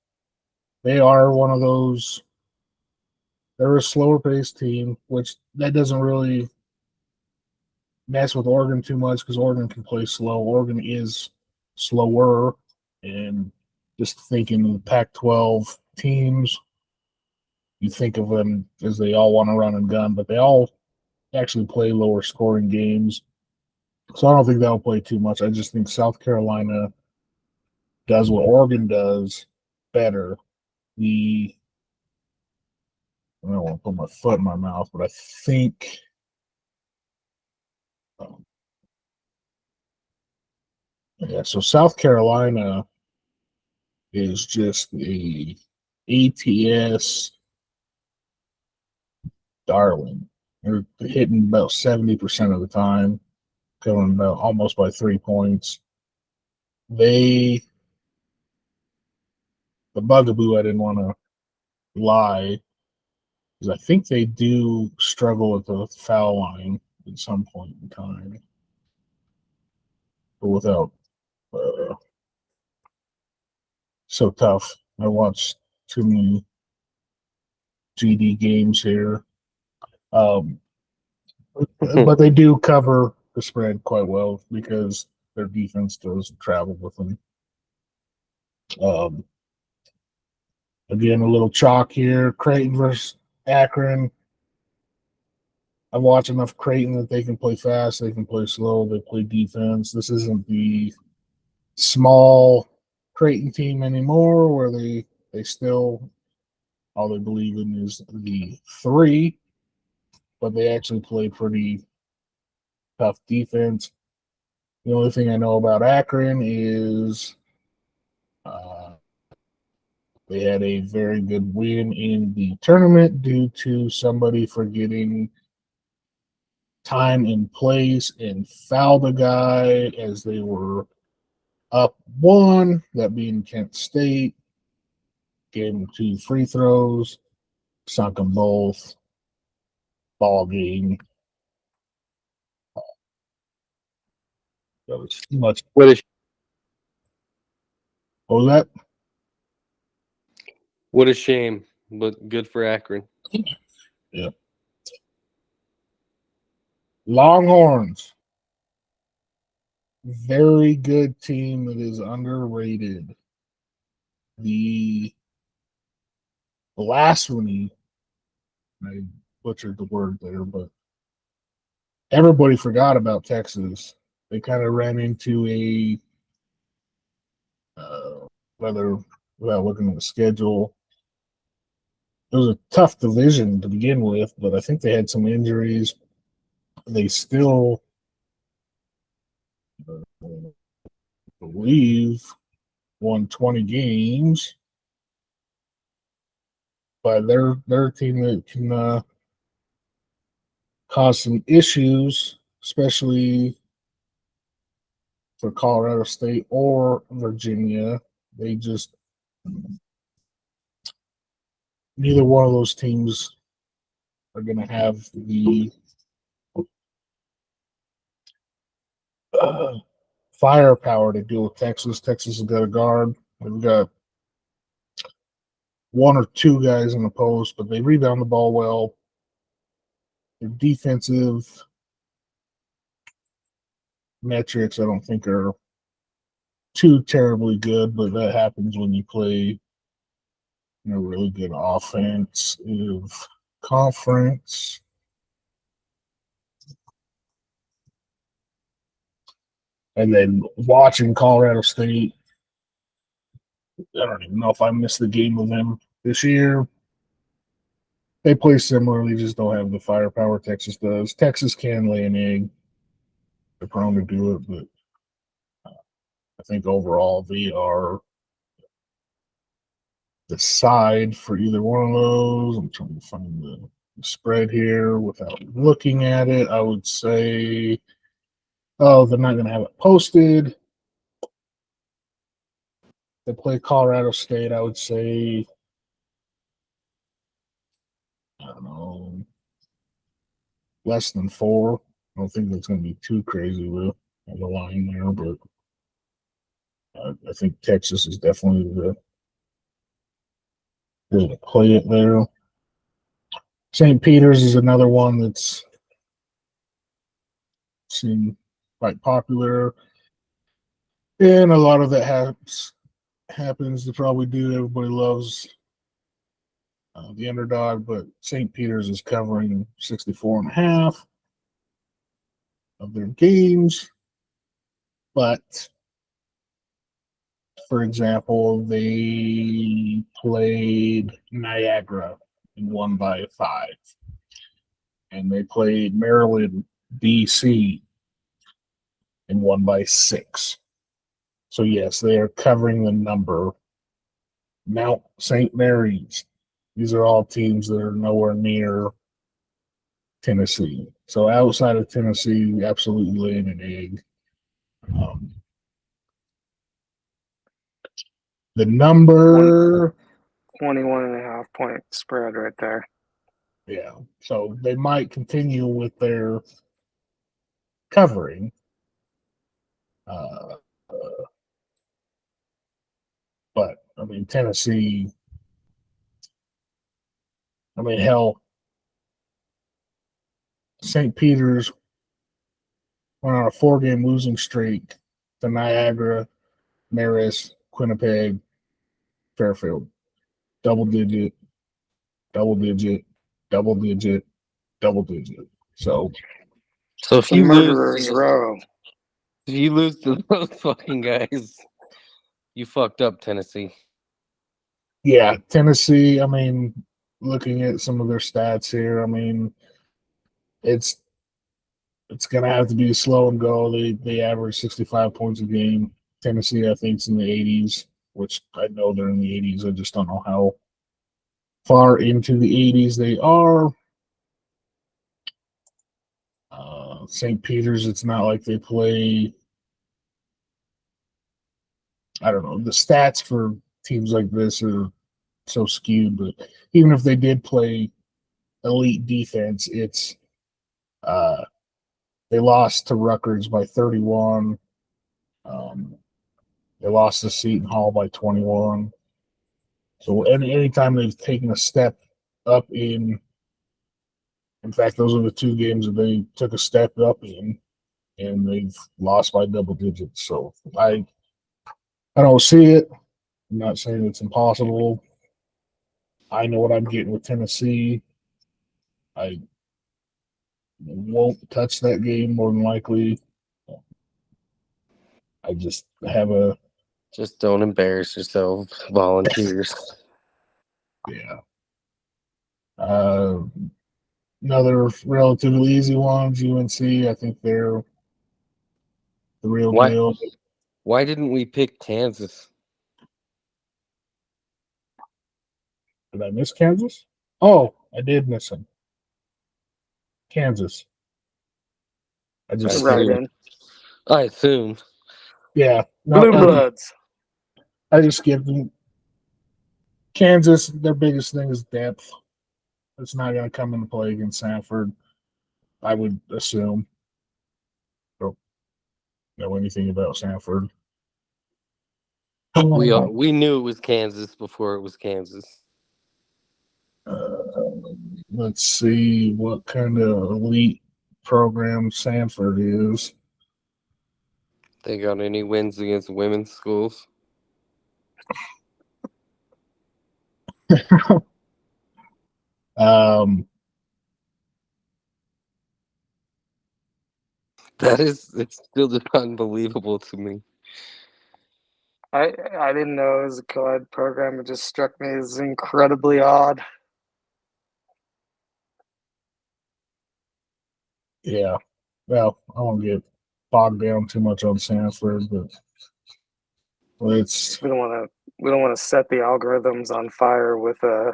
They are one of those. They're a slower paced team, which that doesn't really mess with Oregon too much because Oregon can play slow. Oregon is slower, and just thinking of the Pac-12 teams, you think of them as they all want to run and gun, but they all actually play lower scoring games. So I don't think that'll play too much. I just think South Carolina does what Oregon does better. I don't want to put my foot in my mouth, but I think so South Carolina is just a ATS darling. They're hitting about 70% of the time, going about almost by 3 points. The bugaboo, I didn't want to lie, is I think they do struggle at the foul line at some point in time, but without so tough. I watched too many GD games here. But they do cover the spread quite well because their defense does travel with them. Again, a little chalk here. Creighton versus Akron. I watch enough Creighton that they can play fast, they can play slow, they play defense. This isn't the small Creighton team anymore where they still all they believe in is the three, but they actually play pretty tough defense. The only thing I know about Akron is they had a very good win in the tournament due to somebody forgetting time and place and fouled a guy as they were up one, that being Kent State. Gave him 2 free throws, sunk them both. Ball game. That was much. What a What was that? what a shame, but good for Akron. Yeah. Longhorns. Very good team that is underrated. The blasphemy, I butchered the word there, but everybody forgot about Texas. They kind of ran into whether without looking at the schedule, it was a tough division to begin with, but I think they had some injuries. They still, believe, won 20 games by their team that can cause some issues, especially for Colorado State or Virginia. They just neither one of those teams are going to have the firepower to deal with Texas. Texas has got a guard. They've got 1 or 2 guys in the post, but they rebound the ball well. Their defensive metrics, I don't think, are too terribly good, but that happens when you play a really good offensive conference. And then watching Colorado State, I don't even know if I missed the game with them this year. They play similarly, just don't have the firepower Texas does. Texas can lay an egg. They're prone to do it, but I think overall they are the side for either one of those. I'm trying to find the spread here without looking at it. I would say, they're not going to have it posted. They play Colorado State, I would say, I don't know, less than 4. I don't think that's going to be too crazy with the line there, but I think Texas is definitely the way to play it there. St. Peter's is another one that's seemed quite popular, and a lot of that happens to probably do. Everybody loves the underdog, but St. Peter's is covering 64.5 of their games. But for example, they played Niagara and won by 5, and they played Maryland, DC, and won by 6. So yes, they are covering the number. Mount St. Mary's. These are all teams that are nowhere near Tennessee. So outside of Tennessee, absolutely laying an egg. The number 21.5 point spread right there. Yeah. So they might continue with their covering. But I mean, Tennessee, I mean, hell, St. Peter's went on a 4-game losing streak to Niagara, Marist, Quinnipiac, Fairfield. Double digit, double digit, double digit, double digit. So So It's a murderer's row. if you lose to those fucking guys, you fucked up, Tennessee. yeah, Tennessee, I mean, looking at some of their stats here, I mean, it's gonna have to be slow and go. They average 65 points a game. Tennessee, I think, is in the 80s, which I know they're in the 80s. I just don't know how far into the 80s they are. St. Peter's, it's not like they play. I don't know. The stats for teams like this are so skewed, but even if they did play elite defense, it's they lost to Rutgers by 31. They lost to Seton Hall by 21. So anytime they've taken a step up in fact, those are the 2 games that they took a step up in, and they've lost by double digits. So I don't see it. I'm not saying it's impossible. I know what I'm getting with Tennessee. I won't touch that game more than likely. I just have a Just don't embarrass yourself, volunteers. yeah. Another relatively easy ones, UNC. I think they're the real Why? deal. Why didn't we pick Kansas? Did I miss Kansas? Oh, I did miss them. Kansas. I just Right in. I assumed. yeah. Blue No, Bloods. I just skipped them. Kansas, their biggest thing is depth. It's not going to come into play against Sanford, I would assume. Don't know anything about Sanford. We knew it was Kansas before it was Kansas. Let's see what kind of elite program Sanford is. They got any wins against women's schools? it's still just unbelievable to me. I didn't know it was a co-ed program. It just struck me as incredibly odd. Yeah. Well, I won't get bogged down too much on Sanford, but it's We don't want to set the algorithms on fire with a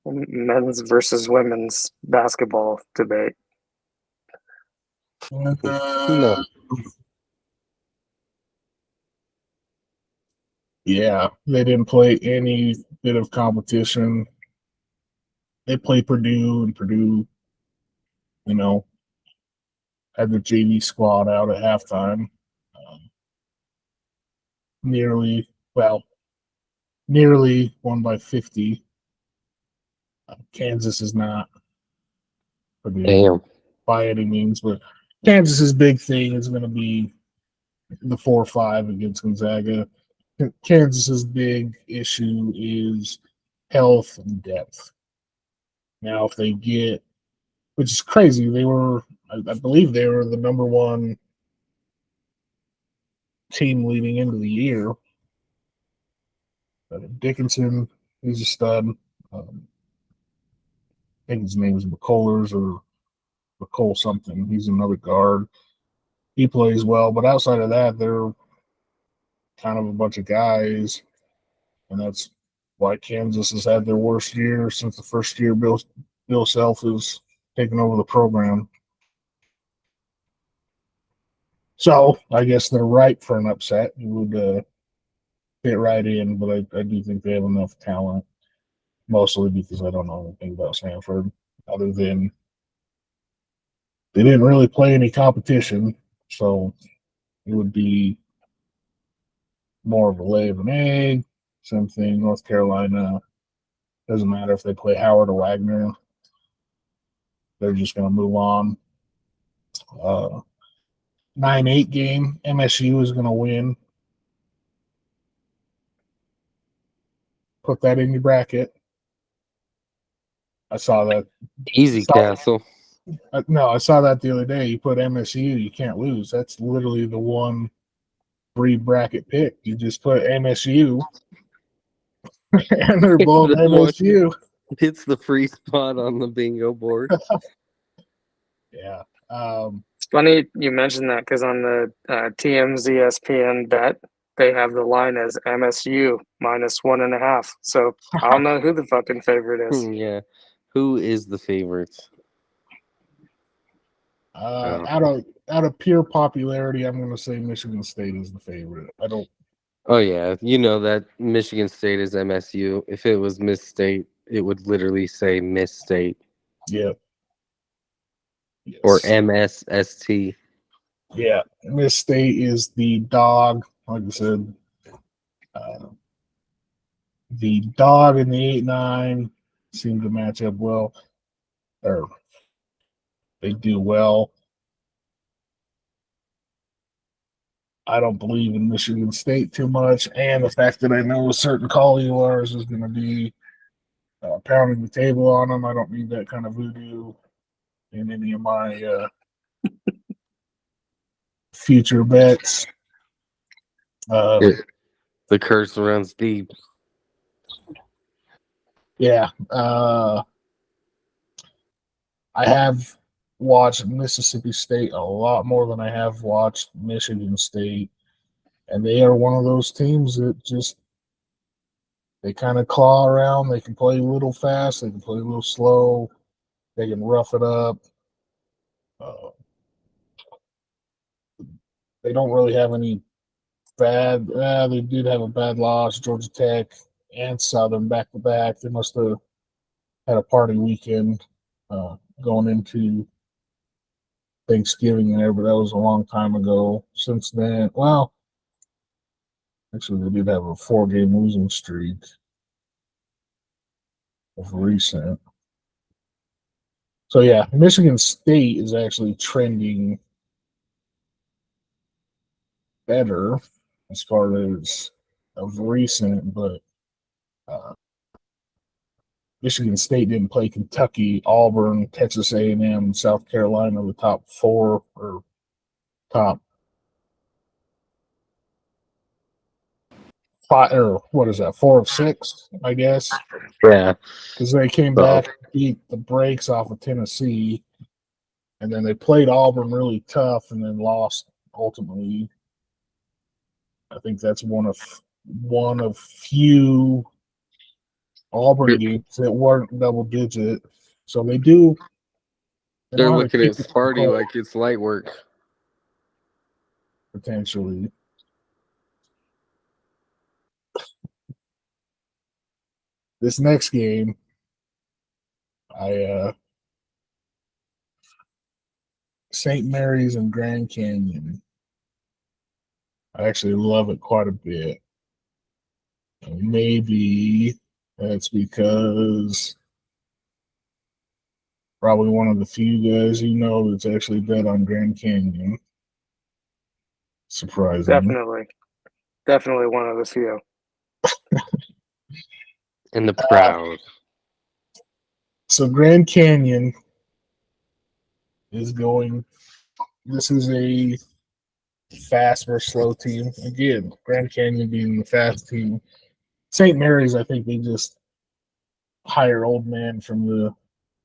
men's versus women's basketball debate. No. Yeah, they didn't play any bit of competition. They played Purdue, and Purdue, you know, had the JV squad out at halftime. Um, nearly won by 50. Kansas is not Purdue Damn. by any means, but Kansas's big thing is going to be the 4-5 against Gonzaga. Kansas's big issue is health and depth. Now, if they get, which is crazy, I believe they were the number one team leading into the year. Dickinson, he's a stud. I think his name is McCullers or McColl something. He's another guard. He plays well, but outside of that, they're kind of a bunch of guys, and that's why Kansas has had their worst year since the first year Bill Self has taken over the program. So I guess they're ripe for an upset. You would fit right in, but I do think they have enough talent, mostly because I don't know anything about Stanford other than they didn't really play any competition, so it would be more of a lay of an egg. Same thing, North Carolina. Doesn't matter if they play Howard or Wagner. They're just going to move on. 9-8 game. MSU is going to win. Put that in your bracket. I saw that. Easy Castle. No, I saw that the other day. You put MSU, you can't lose. That's literally the one free bracket pick. You just put MSU, and they're both MSU. It's the free spot on the bingo board. Yeah. It's funny you mentioned that because on the TMZ ESPN bet, they have the line as MSU -1.5. So I don't know who the fucking favorite is. Yeah. Who is the favorite? Out of pure popularity, I'm going to say Michigan State is the favorite. I don't. Oh yeah, you know that Michigan State is MSU. If it was Miss State, it would literally say Miss State. Yeah. Yes. Or MSST. Yeah, Miss State is the dog. Like I said, the dog and the 8-9 seem to match up well, or they do well. I don't believe in Michigan State too much, and the fact that I know a certain colleague of ours is going to be pounding the table on them. I don't need that kind of voodoo in any of my future bets. The curse runs deep. Yeah. I have watched Mississippi State a lot more than I have watched Michigan State. And they are one of those teams that just they kind of claw around. They can play a little fast. They can play a little slow. They can rough it up. They don't really have any bad. They did have a bad loss. Georgia Tech and Southern back to back. They must have had a party weekend going into Thanksgiving there, but that was a long time ago. Since then, well, actually, they did have a 4-game losing streak of recent. So, yeah, Michigan State is actually trending better as far as of recent, but Michigan State didn't play Kentucky, Auburn, Texas A&M, South Carolina, the top top 5, or what is that, 4 of 6, I guess, Yeah. because they came back, beat the brakes off of Tennessee, and then they played Auburn really tough, and then lost ultimately. I think that's one of few Auburn games that weren't double digit. So they do. They're know how to looking keep at it Sparty cold, like it's light work. potentially. This next game, St. Mary's and Grand Canyon. I actually love it quite a bit. Maybe that's because probably one of the few guys that's actually bet on Grand Canyon. Surprising. Definitely one of the few. And the proud. So Grand Canyon is going. This is a fast versus slow team. Again, Grand Canyon being the fast team. St. Mary's, I think they just hire old man from the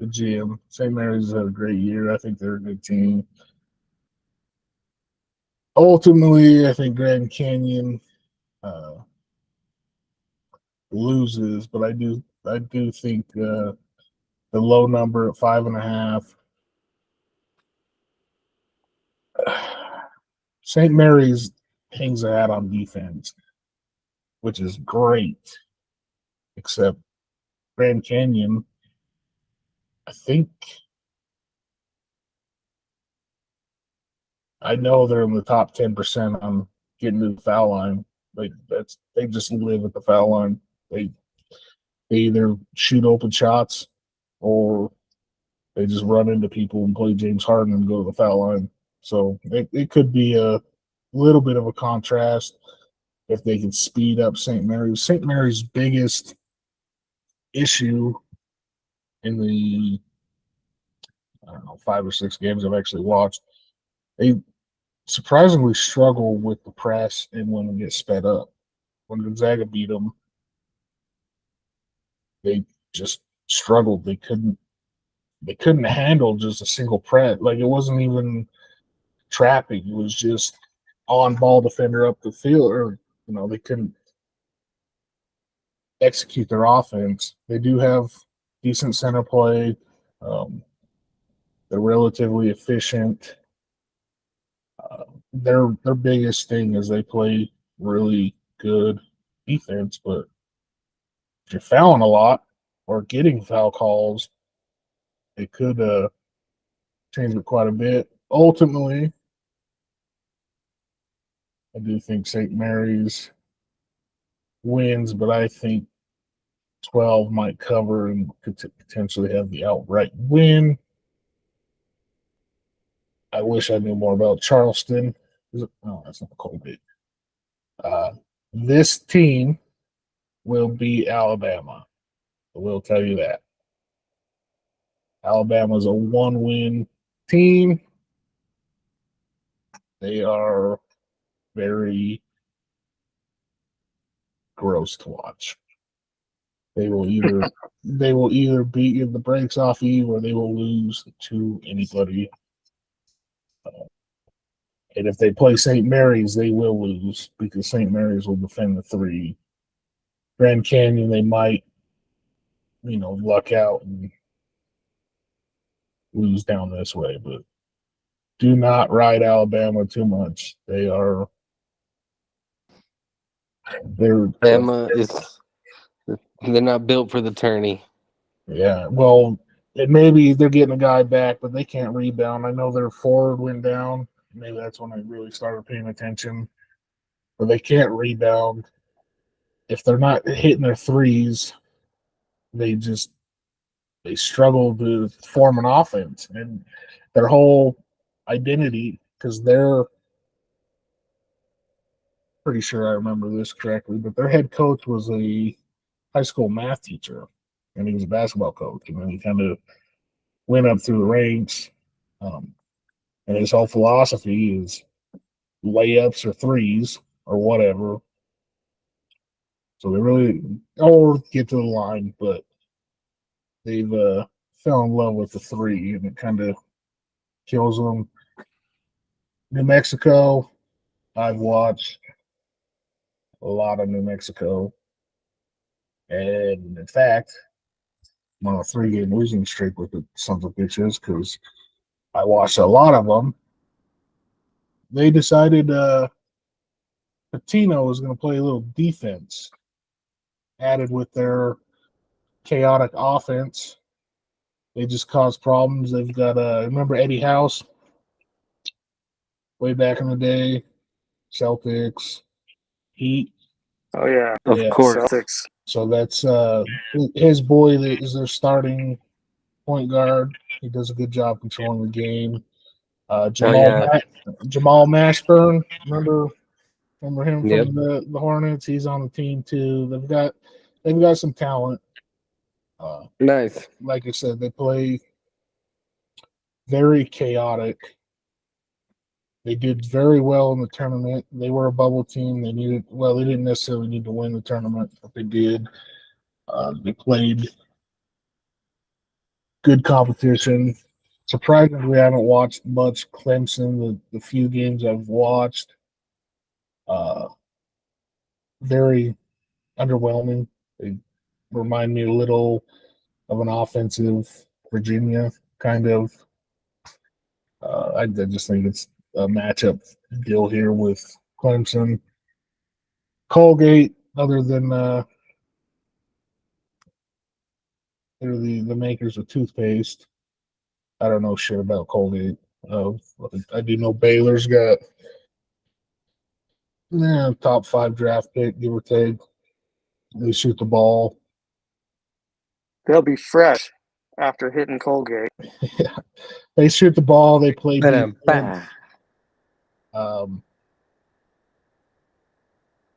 gym. St. Mary's had a great year. I think they're a good team. Ultimately, I think Grand Canyon loses, but I do think the low number at 5.5. St. Mary's hangs a hat on defense, which is great, except Grand Canyon, I know they're in the top 10% on getting to the foul line. They just live at the foul line. They either shoot open shots or they just run into people and play James Harden and go to the foul line. So it could be a little bit of a contrast if they can speed up St. Mary's. St. Mary's biggest issue in the 5 or 6 games I've actually watched, they surprisingly struggle with the press and when it gets sped up. When Gonzaga beat them, they just struggled. They couldn't handle just a single press. Like, it wasn't even trapping. It was just on ball defender up the field, or they couldn't execute their offense. They do have decent center play. They're relatively efficient. Their biggest thing is they play really good defense, but if you're fouling a lot or getting foul calls, it could change it quite a bit. Ultimately, I do think St. Mary's wins, but I think 12 might cover and could potentially have the outright win. I wish I knew more about Charleston. No, that's not Colgate. This team will beat Alabama. I will tell you that. Alabama's a 1-win team. They are very gross to watch. They will either beat the brakes off Eve or they will lose to anybody. And if they play St. Mary's, they will lose because St. Mary's will defend the 3. Grand Canyon, they might, luck out and lose down this way, but do not ride Alabama too much. They're Alabama they're not built for the tourney. Yeah, well, maybe they're getting a guy back, but they can't rebound. I know their forward went down. Maybe that's when I really started paying attention. But they can't rebound. If they're not hitting their threes, they struggle to form an offense. And their whole identity, because they're pretty sure I remember this correctly, but their head coach was a high school math teacher, and he was a basketball coach. And then he kind of went up through the ranks. And his whole philosophy is layups or threes or whatever. So they really or get to the line, but they've fell in love with the three, and it kind of kills them. New Mexico, I've watched a lot of New Mexico, and in fact, I'm on a 3-game losing streak with the sons of bitches because I watched a lot of them. They decided Patino was going to play a little defense, added with their chaotic offense. They just cause problems. They've got remember Eddie House way back in the day, Celtics, Heat. Oh yeah, Of Yeah, course. Celtics. So that's his boy that is their starting point guard. He does a good job controlling the game. Jamal Mashburn, remember him Yep. from the Hornets? He's on the team too. They've got some talent. Nice. Like I said, they play very chaotic. They did very well in the tournament. They were a bubble team. They didn't necessarily need to win the tournament, but they did. They played good competition. Surprisingly, I haven't watched much Clemson. The few games I've watched, very underwhelming. They remind me a little of an offensive Virginia kind of. I just think it's a matchup deal here with Clemson. Colgate, other than they're the makers of toothpaste. I don't know shit about Colgate. I do know Baylor's got top 5 draft pick, give or take. They shoot the ball. They'll be fresh after hitting Colgate. They shoot the ball. They play defense.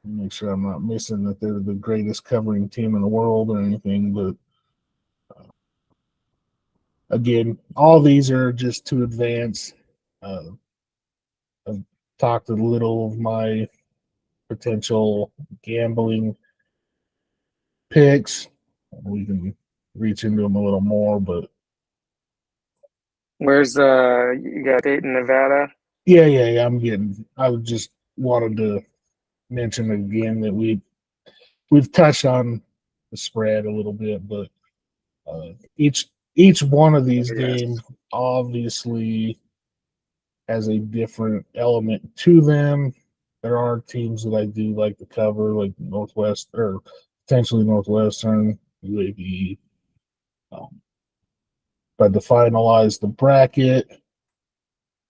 Make sure I'm not missing that they're the greatest covering team in the world or anything, but again, all these are just to advance. I've talked a little of my potential gambling picks. We can reach into them a little more, but Where's you got Dayton, Nevada? yeah. I just wanted to mention again that we've touched on the spread a little bit, but each one of these games obviously has a different element to them. There are teams that I do like to cover, like Northwest or potentially Northwestern, UAB. But to finalize the bracket,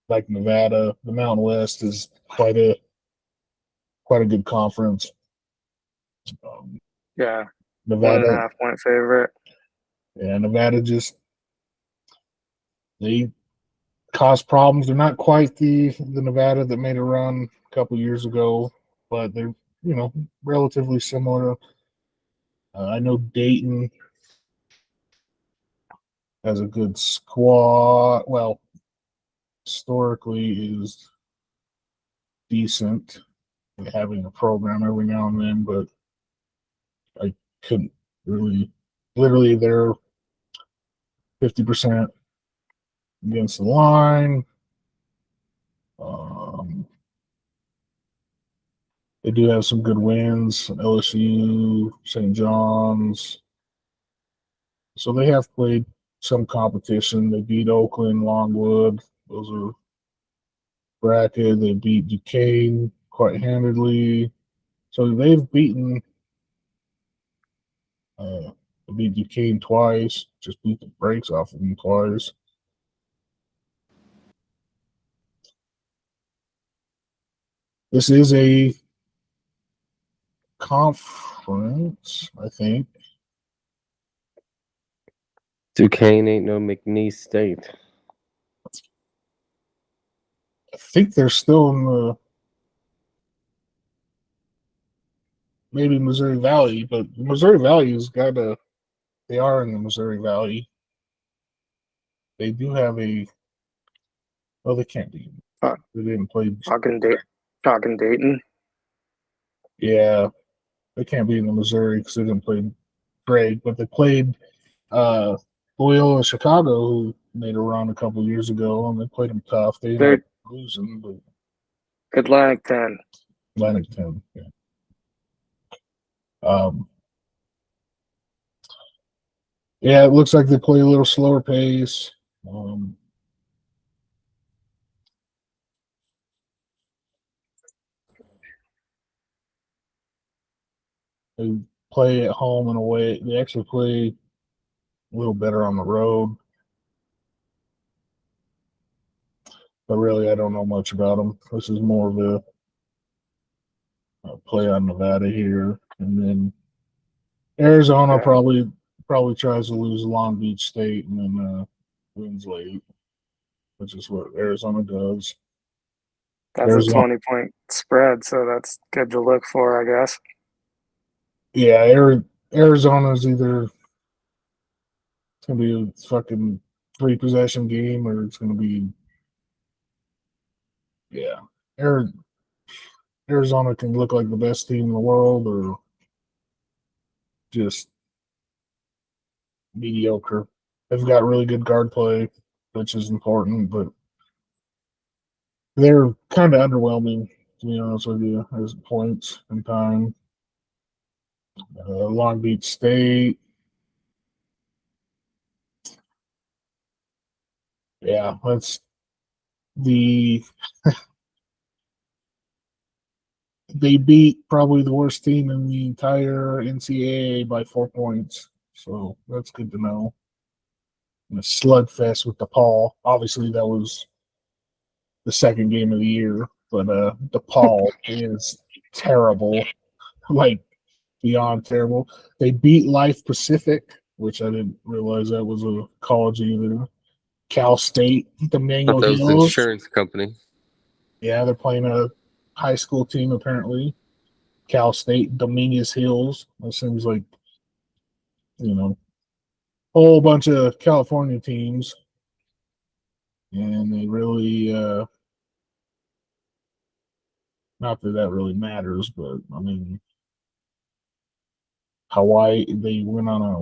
like Nevada, the Mountain West is quite a good conference. Yeah, Nevada, 1.5 point favorite. Yeah, Nevada they cause problems. They're not quite the Nevada that made a run a couple years ago, but they're relatively similar. I know Dayton has a good squad. Well, historically is decent, having a program every now and then, but I couldn't really. Literally, they're 50% against the line. They do have some good wins, LSU, St. John's. So they have played some competition. They beat Oakland, Longwood. Those are bracket. They beat Duquesne quite handedly. So they've beaten they beat Duquesne twice, just beat the brakes off of them twice. This is a conference, I think. Duquesne ain't no McNeese State. I think they're still in the maybe Missouri Valley, but Missouri Valley has got they are in the Missouri Valley. They do have they can't be. They didn't play. Ogden Dayton. Talking Dayton. Yeah, they can't be in the Missouri because they didn't play great, but they played Loyola Chicago, who made a run a couple years ago, and they played them tough. They ended up They're losing, but Atlantic 10. Atlantic 10. Yeah. Um, yeah, it looks like they play a little slower pace. They play at home and away. They actually play a little better on the road. But really, I don't know much about them. This is more of a play on Nevada here. And then Arizona Yeah. probably tries to lose Long Beach State and then wins late, which is what Arizona does. That's a Arizona, 20-point spread, so that's good to look for, I guess. yeah, Arizona's either it's gonna be a fucking 3 possession game or it's gonna be yeah. Arizona can look like the best team in the world or just mediocre. They've got really good guard play, which is important, but they're kind of underwhelming, to be honest with you, as points and time. Long Beach State. Yeah, that's the they beat probably the worst team in the entire NCAA by 4 points. So that's good to know. And a slugfest with DePaul. Obviously, that was the second game of the year, but DePaul is terrible, like beyond terrible. They beat Life Pacific, which I didn't realize that was a college either. Cal State, Domingo Thought that was the Hills. insurance company. Yeah, they're playing a high school team apparently. Cal State, Dominguez Hills. That seems like, a whole bunch of California teams. And they really, not that that really matters, but I mean, Hawaii, they went on a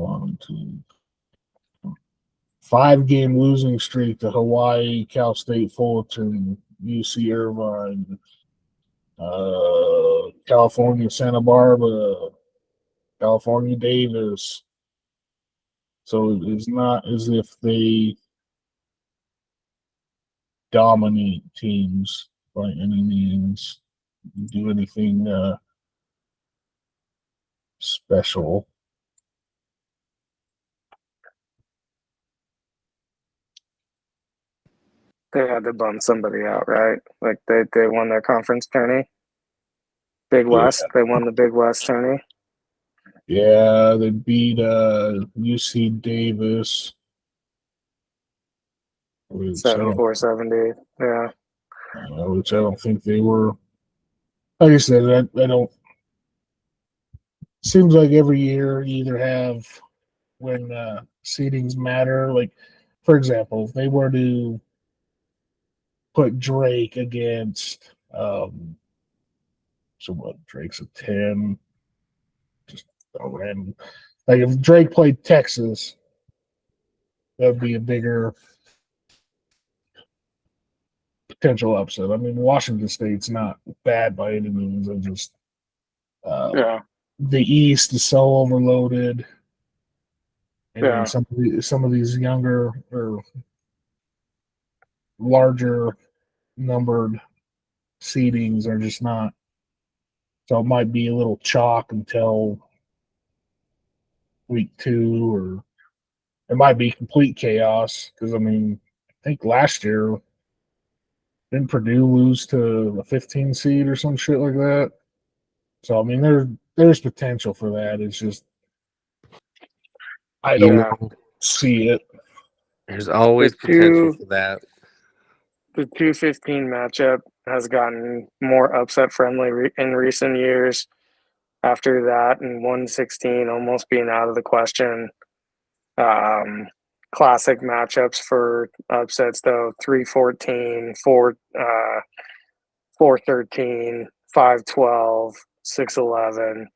5-game losing streak to Hawaii, Cal State Fullerton, UC Irvine, California Santa Barbara, California Davis. So it's not as if they dominate teams by any means, do anything special. They had to bum somebody out, right? Like they won their conference tourney. Big Yeah, West. They won the Big West tourney. yeah, they beat UC Davis, which I don't, 74-70. Yeah. which I don't think they were. Like I said, I don't. Seems like every year you either have when seedings matter. Like, for example, if they were to put Drake against, so what? Drake's a 10. Just random. Like if Drake played Texas, that would be a bigger potential upset. I mean, Washington State's not bad by any means. I just Yeah. the East is so overloaded, and then Yeah. some of these younger or larger numbered seedings are just not. So it might be a little chalk until week 2, or it might be complete chaos. Because I mean, I think last year didn't Purdue lose to a 15 seed or some shit like that? So I mean, there's potential for that. It's just I don't Yeah. see it. There's The always potential two for that. the 215 matchup has gotten more upset friendly in recent years. After that, and 116 almost being out of the question. Classic matchups for upsets though: 314, 4 4-13, 5-12, 6-11,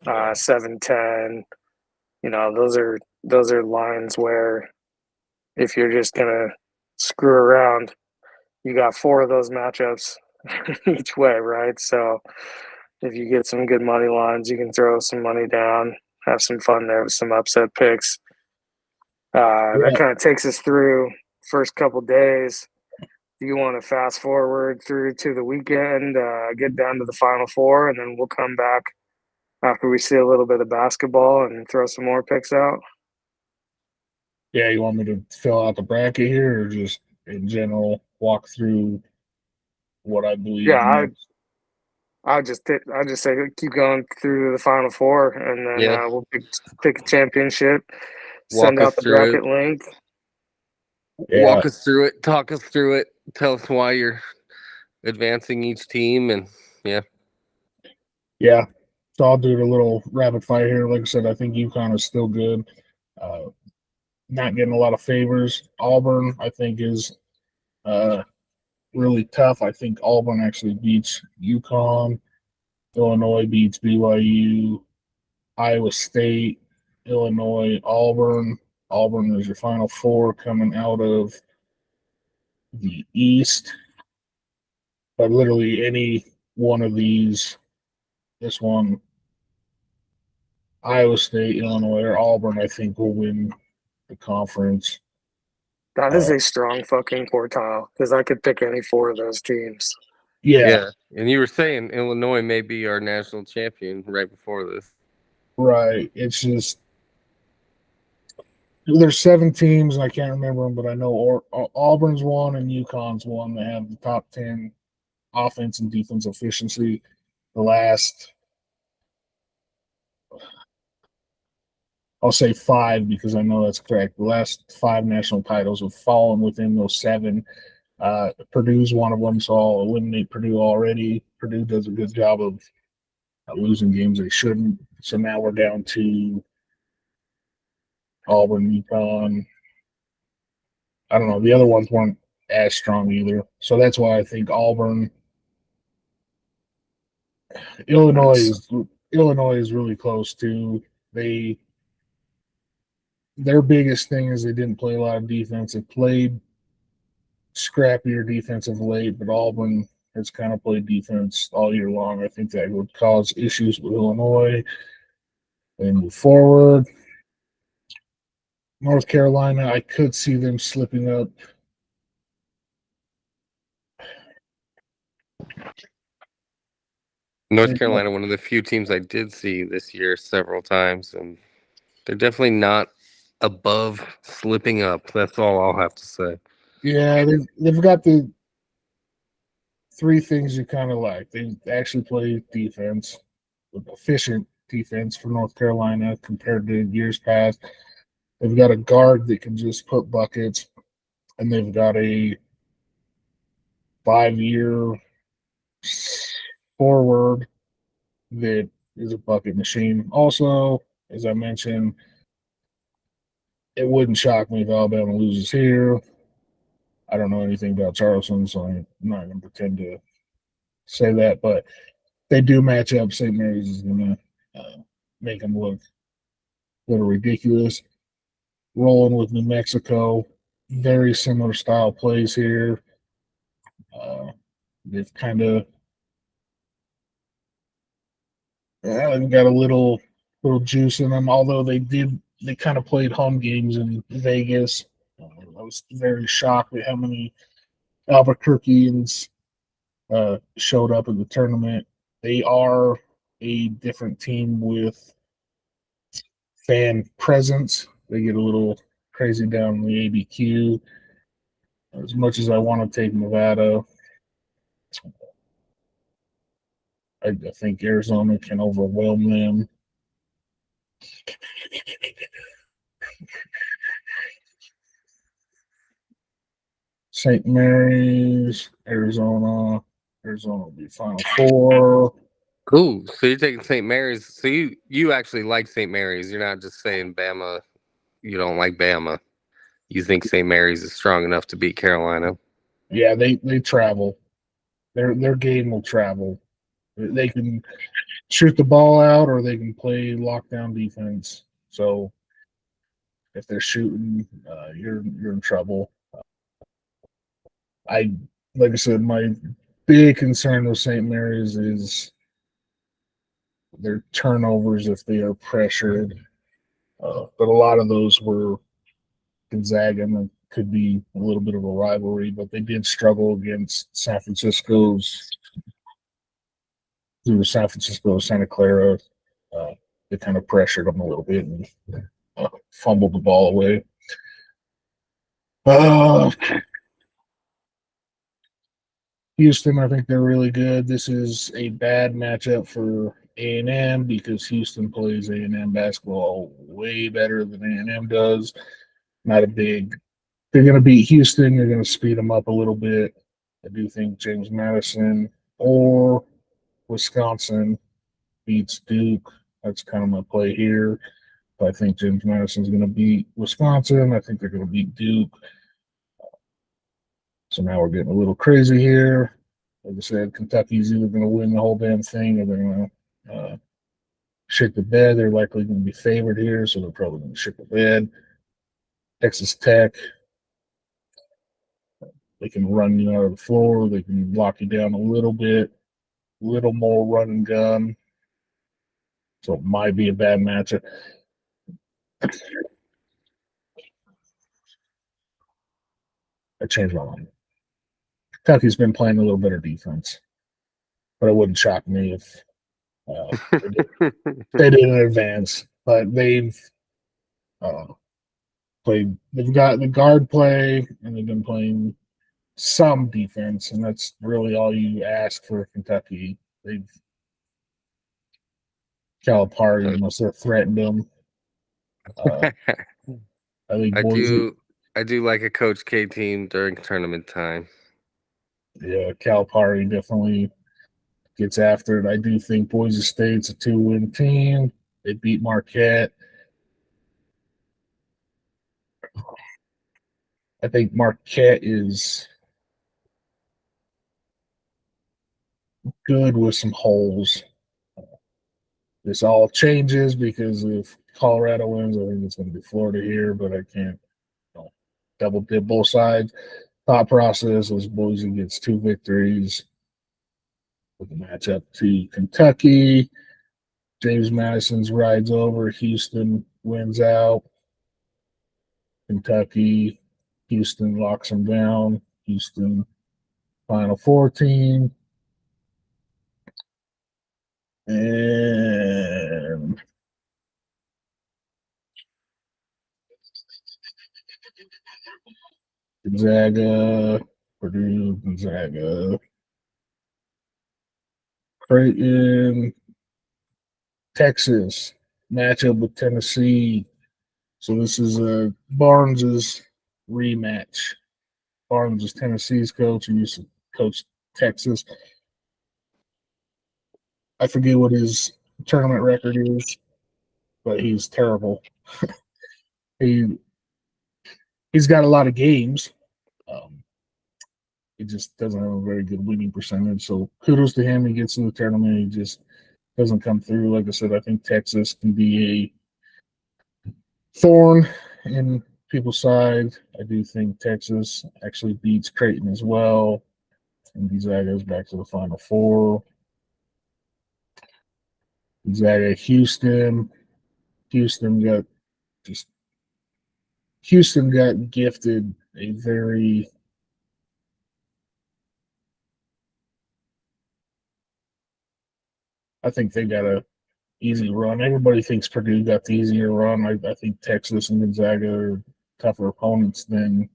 7-10. You know, those are lines where if you're just gonna screw around, you got 4 of those matchups each way, right? So if you get some good money lines, you can throw some money down, have some fun there with some upset picks. That kind of takes us through first couple days. Do you want to fast forward through to the weekend, get down to the Final Four, and then we'll come back after we see a little bit of basketball and throw some more picks out? Yeah, you want me to fill out the bracket here, or just in general walk through what I believe? Yeah, I just say keep going through the Final Four, and then we'll pick a championship. Send out the bracket link. Walk us through it. Talk us through it. Tell us why you're advancing each team, and yeah. So I'll do a little rapid fire here. Like I said, I think UConn is still good. Not getting a lot of favors. Auburn, I think, is really tough. I think Auburn actually beats UConn. Illinois beats BYU. Iowa State, Illinois, Auburn. Auburn is your Final Four coming out of the East. But literally any one of these, this one, Iowa State, Illinois, or Auburn, I think will win the conference. That is a strong fucking quartile because I could pick any 4 of those teams. Yeah. And you were saying Illinois may be our national champion right before this. Right. It's just there's 7 teams, and I can't remember them, but I know Auburn's one and UConn's one that have the top 10 offense and defense efficiency. The last, I'll say 5 because I know that's correct. The last 5 national titles have fallen within those 7. Purdue's one of them, so I'll eliminate Purdue already. Purdue does a good job of losing games they shouldn't. So now we're down to Auburn, UConn. I don't know. The other ones weren't as strong either. So that's why I think Auburn, Illinois is really close too. Their biggest thing is they didn't play a lot of defense. They played scrappier defense of late, but Auburn has kind of played defense all year long. I think that would cause issues with Illinois. And move forward. North Carolina, I could see them slipping up. North Carolina, one of the few teams I did see this year several times, and they're definitely not above slipping up. That's all I'll have to say. Yeah, they've got the 3 things you kind of like. They actually play defense, efficient defense for North Carolina compared to years past. They've got a guard that can just put buckets, and they've got a 5-year forward that is a bucket machine. Also, as I mentioned, it wouldn't shock me if Alabama loses here. I don't know anything about Charleston, so I'm not going to pretend to say that, but they do match up. St. Mary's is going to make them look a little ridiculous. Rolling with New Mexico, very similar style plays here. They've kind of got a little juice in them, although they kind of played home games in Vegas. I was very shocked at how many Albuquerqueans showed up at the tournament. They are a different team with fan presence. They get a little crazy down in the ABQ. As much as I want to take Nevada, I think Arizona can overwhelm them. St. Mary's, Arizona will be Final Four. Cool. So you're taking St. Mary's. So you actually like St. Mary's. You're not just saying Bama. You don't like Bama. You think St. Mary's is strong enough to beat Carolina. Yeah, they travel. their game will travel. They can shoot the ball out, or they can play lockdown defense. So if they're shooting, you're in trouble. Like I said, my big concern with St. Mary's is their turnovers if they are pressured. But a lot of those were Gonzaga, and it could be a little bit of a rivalry, but they did struggle against San Francisco, Santa Clara. They kind of pressured them a little bit and fumbled the ball away. Houston, I think they're really good. This is a bad matchup for A&M because Houston plays A&M basketball way better than A&M does. Not a big. They're going to beat Houston. They're going to speed them up a little bit. I do think James Madison or Wisconsin beats Duke. That's kind of my play here. But I think James Madison's going to beat Wisconsin. I think they're going to beat Duke. So now we're getting a little crazy here. Like I said, Kentucky's either going to win the whole damn thing or they're going to shit the bed. They're likely going to be favored here, so they're probably going to shit the bed. Texas Tech, they can run you out of the floor. They can lock you down a little bit, a little more run and gun. So it might be a bad matchup. I changed my mind. Kentucky's been playing a little better defense, but it wouldn't shock me if they didn't advance. But they've played. They've got the guard play, and they've been playing some defense, and that's really all you ask for Kentucky. They've Calipari must have threatened them. I think I do like a Coach K team during tournament time. Yeah, Calipari definitely gets after it. I do think Boise State's a 2-win team. They beat Marquette. I think Marquette is good with some holes. This all changes because if Colorado wins, I think it's going to be Florida here, but I can't double dip both sides. Thought process is Boise gets 2 victories with the matchup to Kentucky. James Madison's rides over. Houston wins out. Kentucky, Houston locks them down. Houston, Final Four team. And Gonzaga, Purdue, Gonzaga, Creighton, Texas, matchup with Tennessee. So this is Barnes's rematch. Barnes is Tennessee's coach. He used to coach Texas. I forget what his tournament record is, but he's terrible. He's got a lot of games. He just doesn't have a very good winning percentage. So kudos to him. He gets in the tournament. He just doesn't come through. Like I said, I think Texas can be a thorn in people's side. I do think Texas actually beats Creighton as well. And Gonzaga goes back to the Final Four. Gonzaga, Houston. Houston got gifted a very I think they got a easy run. Everybody thinks Purdue got the easier run. I think Texas and Gonzaga are tougher opponents than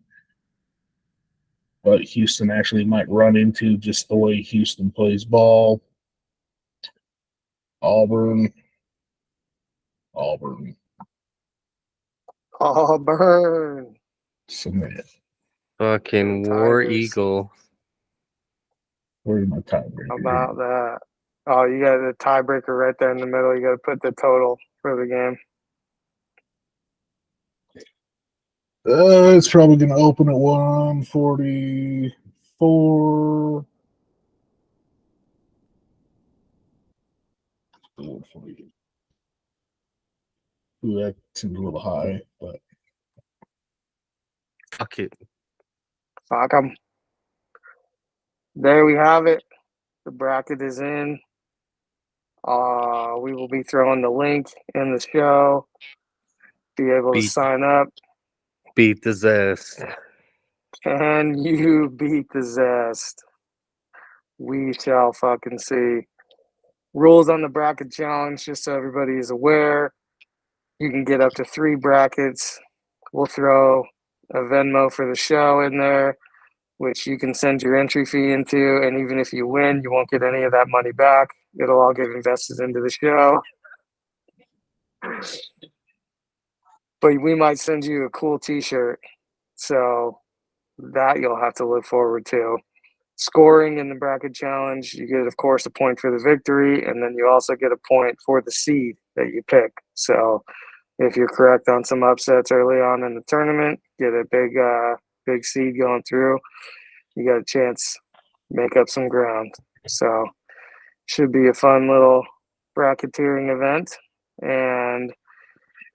what Houston actually might run into just the way Houston plays ball. Auburn. Submit. Fucking War Eagle. Where's my tiebreaker? How about that? Oh, you got the tiebreaker right there in the middle. You got to put the total for the game. It's probably going to open at 144. Ooh, that seems a little high, but Fuck it. Fuck 'em. There we have it. The bracket is in. We will be throwing the link in the show. Be able to sign up. Beat the Zest. Can you beat the Zest? We shall fucking see. Rules on the bracket challenge, just so everybody is aware. You can get up to 3 brackets. We'll throw a Venmo for the show in there, which you can send your entry fee into. And even if you win, you won't get any of that money back. It'll all get invested into the show. But we might send you a cool t-shirt. So that you'll have to look forward to. Scoring in the bracket challenge, you get, of course, a point for the victory, and then you also get a point for the seed that you pick. So if you're correct on some upsets early on in the tournament, get a big seed going through, you got a chance to make up some ground. So should be a fun little bracketeering event, and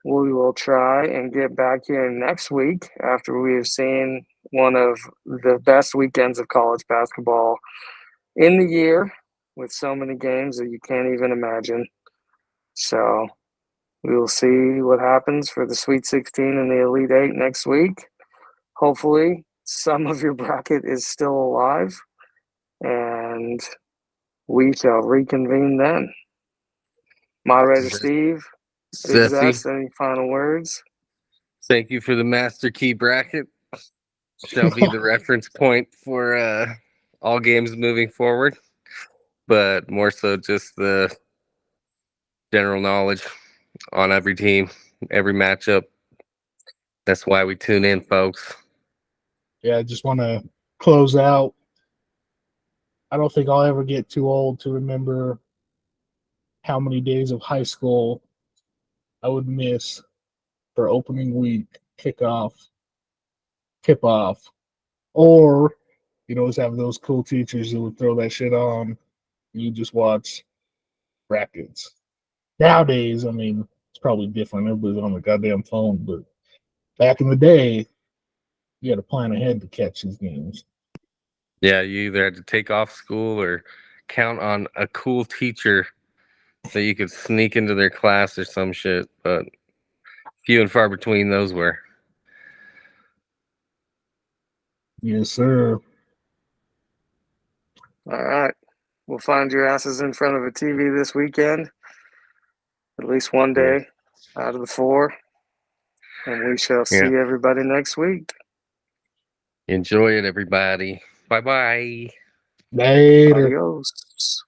we will try and get back here next week after we have seen one of the best weekends of college basketball in the year, with so many games that you can't even imagine. So we will see what happens for the Sweet 16 and the Elite 8 next week. Hopefully some of your bracket is still alive, and we shall reconvene then. Moderator Steve, Big Zest, Zesty, any final words? thank you for the master key bracket. Shall be the reference point for all games moving forward, but more so just the general knowledge on every team, every matchup. That's why we tune in, folks. yeah, I just want to close out. I don't think I'll ever get too old to remember how many days of high school I would miss for opening week, kickoff, tip-off, or just have those cool teachers that would throw that shit on. You just watch brackets. Nowadays, I mean, it's probably different. Everybody's on the goddamn phone, but back in the day, you had to plan ahead to catch these games. Yeah, you either had to take off school or count on a cool teacher that you could sneak into their class or some shit, but few and far between those were. Yes, sir. All right. We'll find your asses in front of a TV this weekend, at least one day out of the 4. And we shall see everybody next week. Enjoy it, everybody. Bye-bye. Later. Adios.